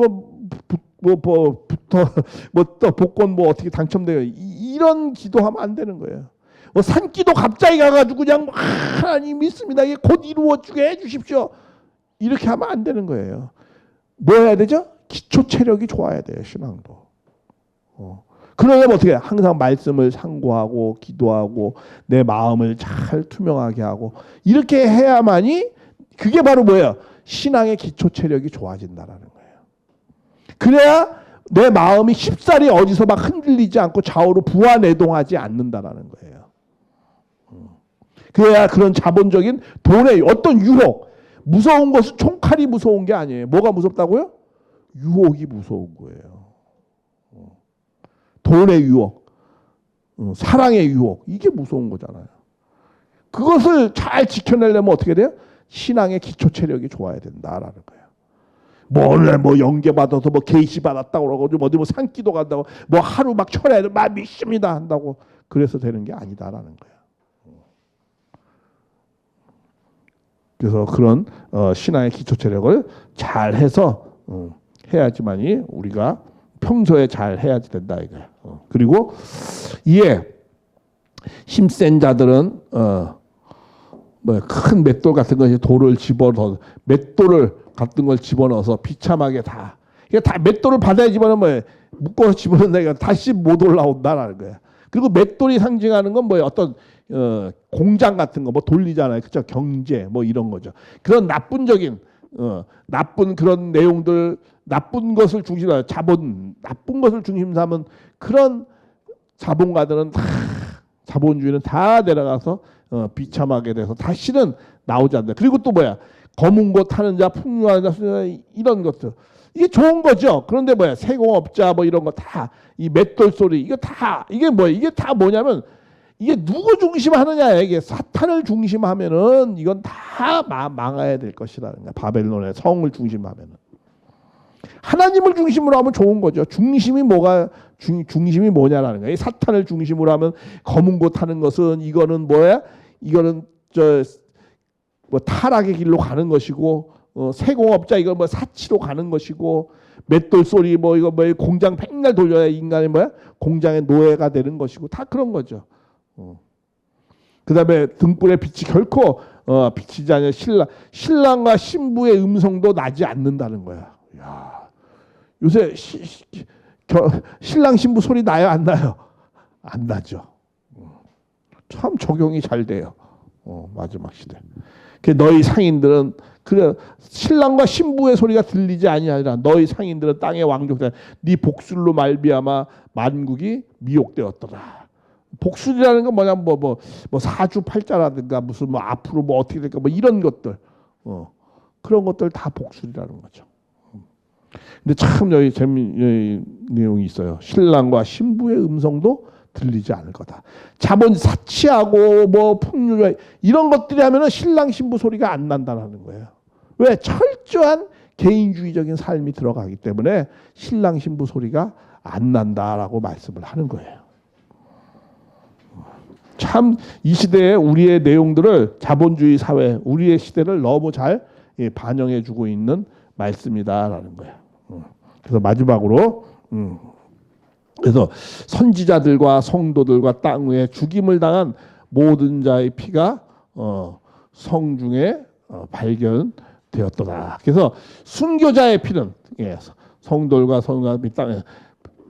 또 복권 뭐 어떻게 당첨돼요? 이런 기도하면 안 되는 거예요. 뭐 산기도 갑자기 가가지고 그냥 하나님 믿습니다. 이게 곧 이루어지게 해주십시오. 이렇게 하면 안 되는 거예요. 뭐 해야 되죠? 기초 체력이 좋아야 돼요, 신앙도. 그러려면 어떻게 해요? 항상 말씀을 상고하고 기도하고 내 마음을 잘 투명하게 하고 이렇게 해야만이 그게 바로 뭐예요? 신앙의 기초 체력이 좋아진다라는 거예요. 그래야 내 마음이 쉽사리 어디서 막 흔들리지 않고 좌우로 부화내동하지 않는다라는 거예요. 그래야 그런 자본적인 돈의 어떤 유혹, 무서운 것은 총칼이 무서운 게 아니에요. 뭐가 무섭다고요? 유혹이 무서운 거예요. 돈의 유혹, 사랑의 유혹, 이게 무서운 거잖아요. 그것을 잘 지켜내려면 어떻게 돼요? 신앙의 기초 체력이 좋아야 된다라는 거예요. 원래 뭐 연계 받아서 뭐 계시 받았다고 그러고 어디 뭐 산기도 간다고 뭐 하루 막 철야를 막 믿습니다 한다고 그래서 되는 게 아니다라는 거예요. 그래서 그런 신앙의 기초 체력을 잘 해서 해야지만이 우리가 평소에 잘 해야지 된다 이거예요. 그리고 이에 힘센 자들은 뭐 큰 맷돌 같은 것이 돌을 집어넣어 맷돌을 같은 걸 집어넣어서 비참하게 다 이게 다 맷돌을 바다에 집어넣으면 뭐 묶어서 집어넣는다 다시 못 올라온다라는 거야. 그리고 맷돌이 상징하는 건 뭐예요? 어떤 공장 같은 거 뭐 돌리잖아요. 그죠? 경제 뭐 이런 거죠. 그런 나쁜 그런 내용들 나쁜 것을 중심으로 자본 나쁜 것을 중심으로 하면 그런 자본가들은 다 자본주의는 다 내려가서 비참하게 돼서 다시는 나오지 않는다. 그리고 또 뭐야? 검은 곳 타는 자, 풍요한 자, 이런 것들. 이게 좋은 거죠. 그런데 뭐야? 세공업자 뭐 이런 거 다 이 맷돌 소리 이거 다 이게 뭐야? 이게 다 뭐냐면 이게 누구 중심하느냐? 이게 사탄을 중심하면은 이건 다 망해야 될 것이라는 거야. 바벨론의 성을 중심하면은. 하나님을 중심으로 하면 좋은 거죠. 중심이 뭐냐라는 거예요. 사탄을 중심으로 하면 검은 곳 타는 것은 이거는 뭐야? 이거는 뭐 타락의 길로 가는 것이고 세공업자 이거 뭐 사치로 가는 것이고 맷돌 소리 뭐 이거 뭐 공장 백날 돌려야 인간이 뭐야? 공장의 노예가 되는 것이고 다 그런 거죠. 그다음에 등불의 빛이 결코 비치지 않는 신랑과 신부의 음성도 나지 않는다는 거야. 야, 요새 신랑 신부 소리 나요 안 나요? 안 나죠. 참 적용이 잘 돼요. 마지막 시대. 너희 상인들은 그래 신랑과 신부의 소리가 들리지 아니하리라. 너희 상인들은 땅의 왕족들 네 복술로 말미암아 만국이 미혹되었더라. 복술이라는 건 뭐냐 뭐 사주팔자라든가 무슨 뭐 앞으로 뭐 어떻게 될까 뭐 이런 것들 그런 것들 다 복술이라는 거죠. 근데 참 여기 재미있는 내용이 있어요. 신랑과 신부의 음성도 들리지 않을 거다. 자본 사치하고 뭐 풍류 이런 것들이 하면은 신랑 신부 소리가 안 난다는 거예요. 왜? 철저한 개인주의적인 삶이 들어가기 때문에 신랑 신부 소리가 안 난다라고 말씀을 하는 거예요. 참 이 시대에 우리의 내용들을 자본주의 사회, 우리의 시대를 너무 잘 반영해주고 있는 말씀이다라는 거예요. 그래서 마지막으로 그래서 선지자들과 성도들과 땅 위에 죽임을 당한 모든 자의 피가 성중에 발견되었더라. 그래서 순교자의 피는 성도들과 성도들과 땅에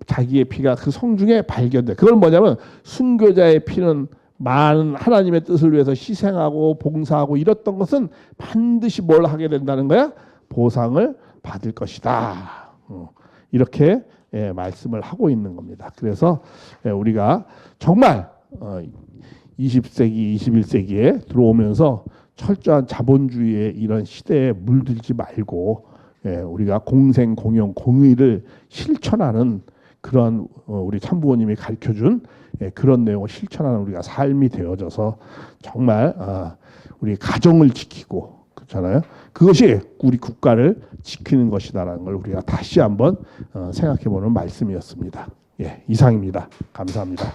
자기의 피가 그 성중에 발견돼. 그건 뭐냐면 순교자의 피는 많은 하나님의 뜻을 위해서 희생하고 봉사하고 이랬던 것은 반드시 뭘 하게 된다는 거야? 보상을 받을 것이다. 이렇게 말씀을 하고 있는 겁니다. 그래서 우리가 정말 20세기, 21세기에 들어오면서 철저한 자본주의의 이런 시대에 물들지 말고 우리가 공생, 공영, 공의를 실천하는 그런 우리 참부모님이 가르쳐준 그런 내용을 실천하는 우리가 삶이 되어져서 정말 우리 가정을 지키고 그렇잖아요. 그것이 우리 국가를 지키는 것이다라는 걸 우리가 다시 한번 생각해보는 말씀이었습니다. 이상입니다. 감사합니다.